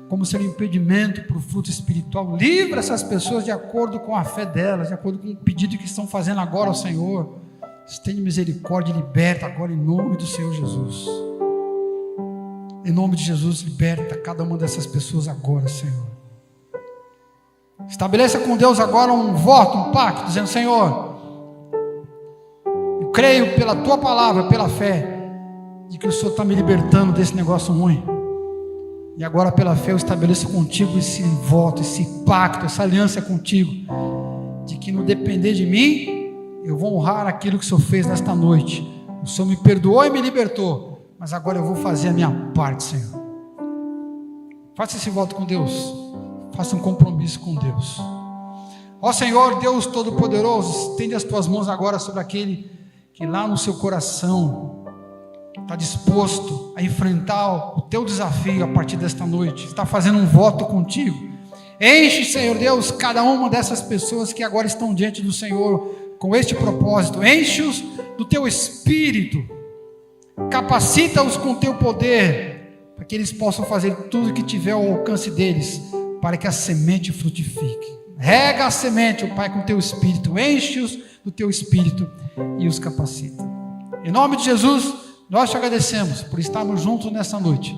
como sendo impedimento para o fruto espiritual. Livra essas pessoas de acordo com a fé delas, de acordo com o pedido que estão fazendo agora ao Senhor. Estende misericórdia e liberta agora em nome do Senhor Jesus. Em nome de Jesus, liberta cada uma dessas pessoas agora, Senhor. Estabeleça com Deus agora um voto, um pacto, dizendo: Senhor, eu creio pela tua palavra, pela fé, de que o Senhor está me libertando desse negócio ruim. E agora pela fé eu estabeleço contigo esse voto, esse pacto, essa aliança contigo, de que no depender de mim, eu vou honrar aquilo que o Senhor fez nesta noite. O Senhor me perdoou e me libertou, mas agora eu vou fazer a minha parte, Senhor. Faça esse voto com Deus, faça um compromisso com Deus. Ó Senhor, Deus Todo-Poderoso, estende as tuas mãos agora sobre aquele que lá no seu coração está disposto a enfrentar o teu desafio a partir desta noite, está fazendo um voto contigo. Enche, Senhor Deus, cada uma dessas pessoas que agora estão diante do Senhor com este propósito, enche-os do teu Espírito, capacita-os com o teu poder, para que eles possam fazer tudo o que tiver ao alcance deles, para que a semente frutifique. Rega a semente, ó Pai, com o teu Espírito, enche-os do teu Espírito e os capacita. Em nome de Jesus, nós te agradecemos por estarmos juntos nessa noite,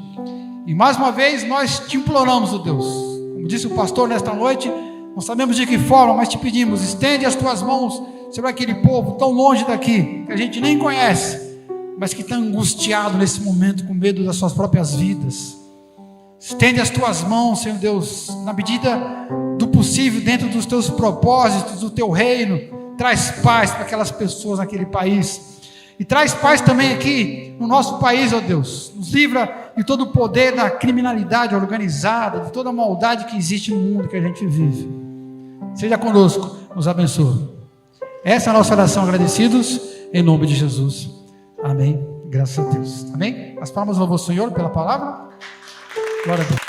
e mais uma vez nós te imploramos, ó Deus, como disse o pastor nesta noite, não sabemos de que forma, mas te pedimos, estende as tuas mãos sobre aquele povo tão longe daqui, que a gente nem conhece, mas que está angustiado nesse momento, com medo das suas próprias vidas. Estende as tuas mãos, Senhor Deus, na medida do possível, dentro dos teus propósitos, do teu reino. Traz paz para aquelas pessoas naquele país, e traz paz também aqui no nosso país, ó Deus. Nos livra de todo o poder da criminalidade organizada, de toda a maldade que existe no mundo que a gente vive. Seja conosco, nos abençoe. Essa é a nossa oração, agradecidos, em nome de Jesus. Amém. Graças a Deus. Amém. As palmas ao Senhor pela palavra. Glória a Deus.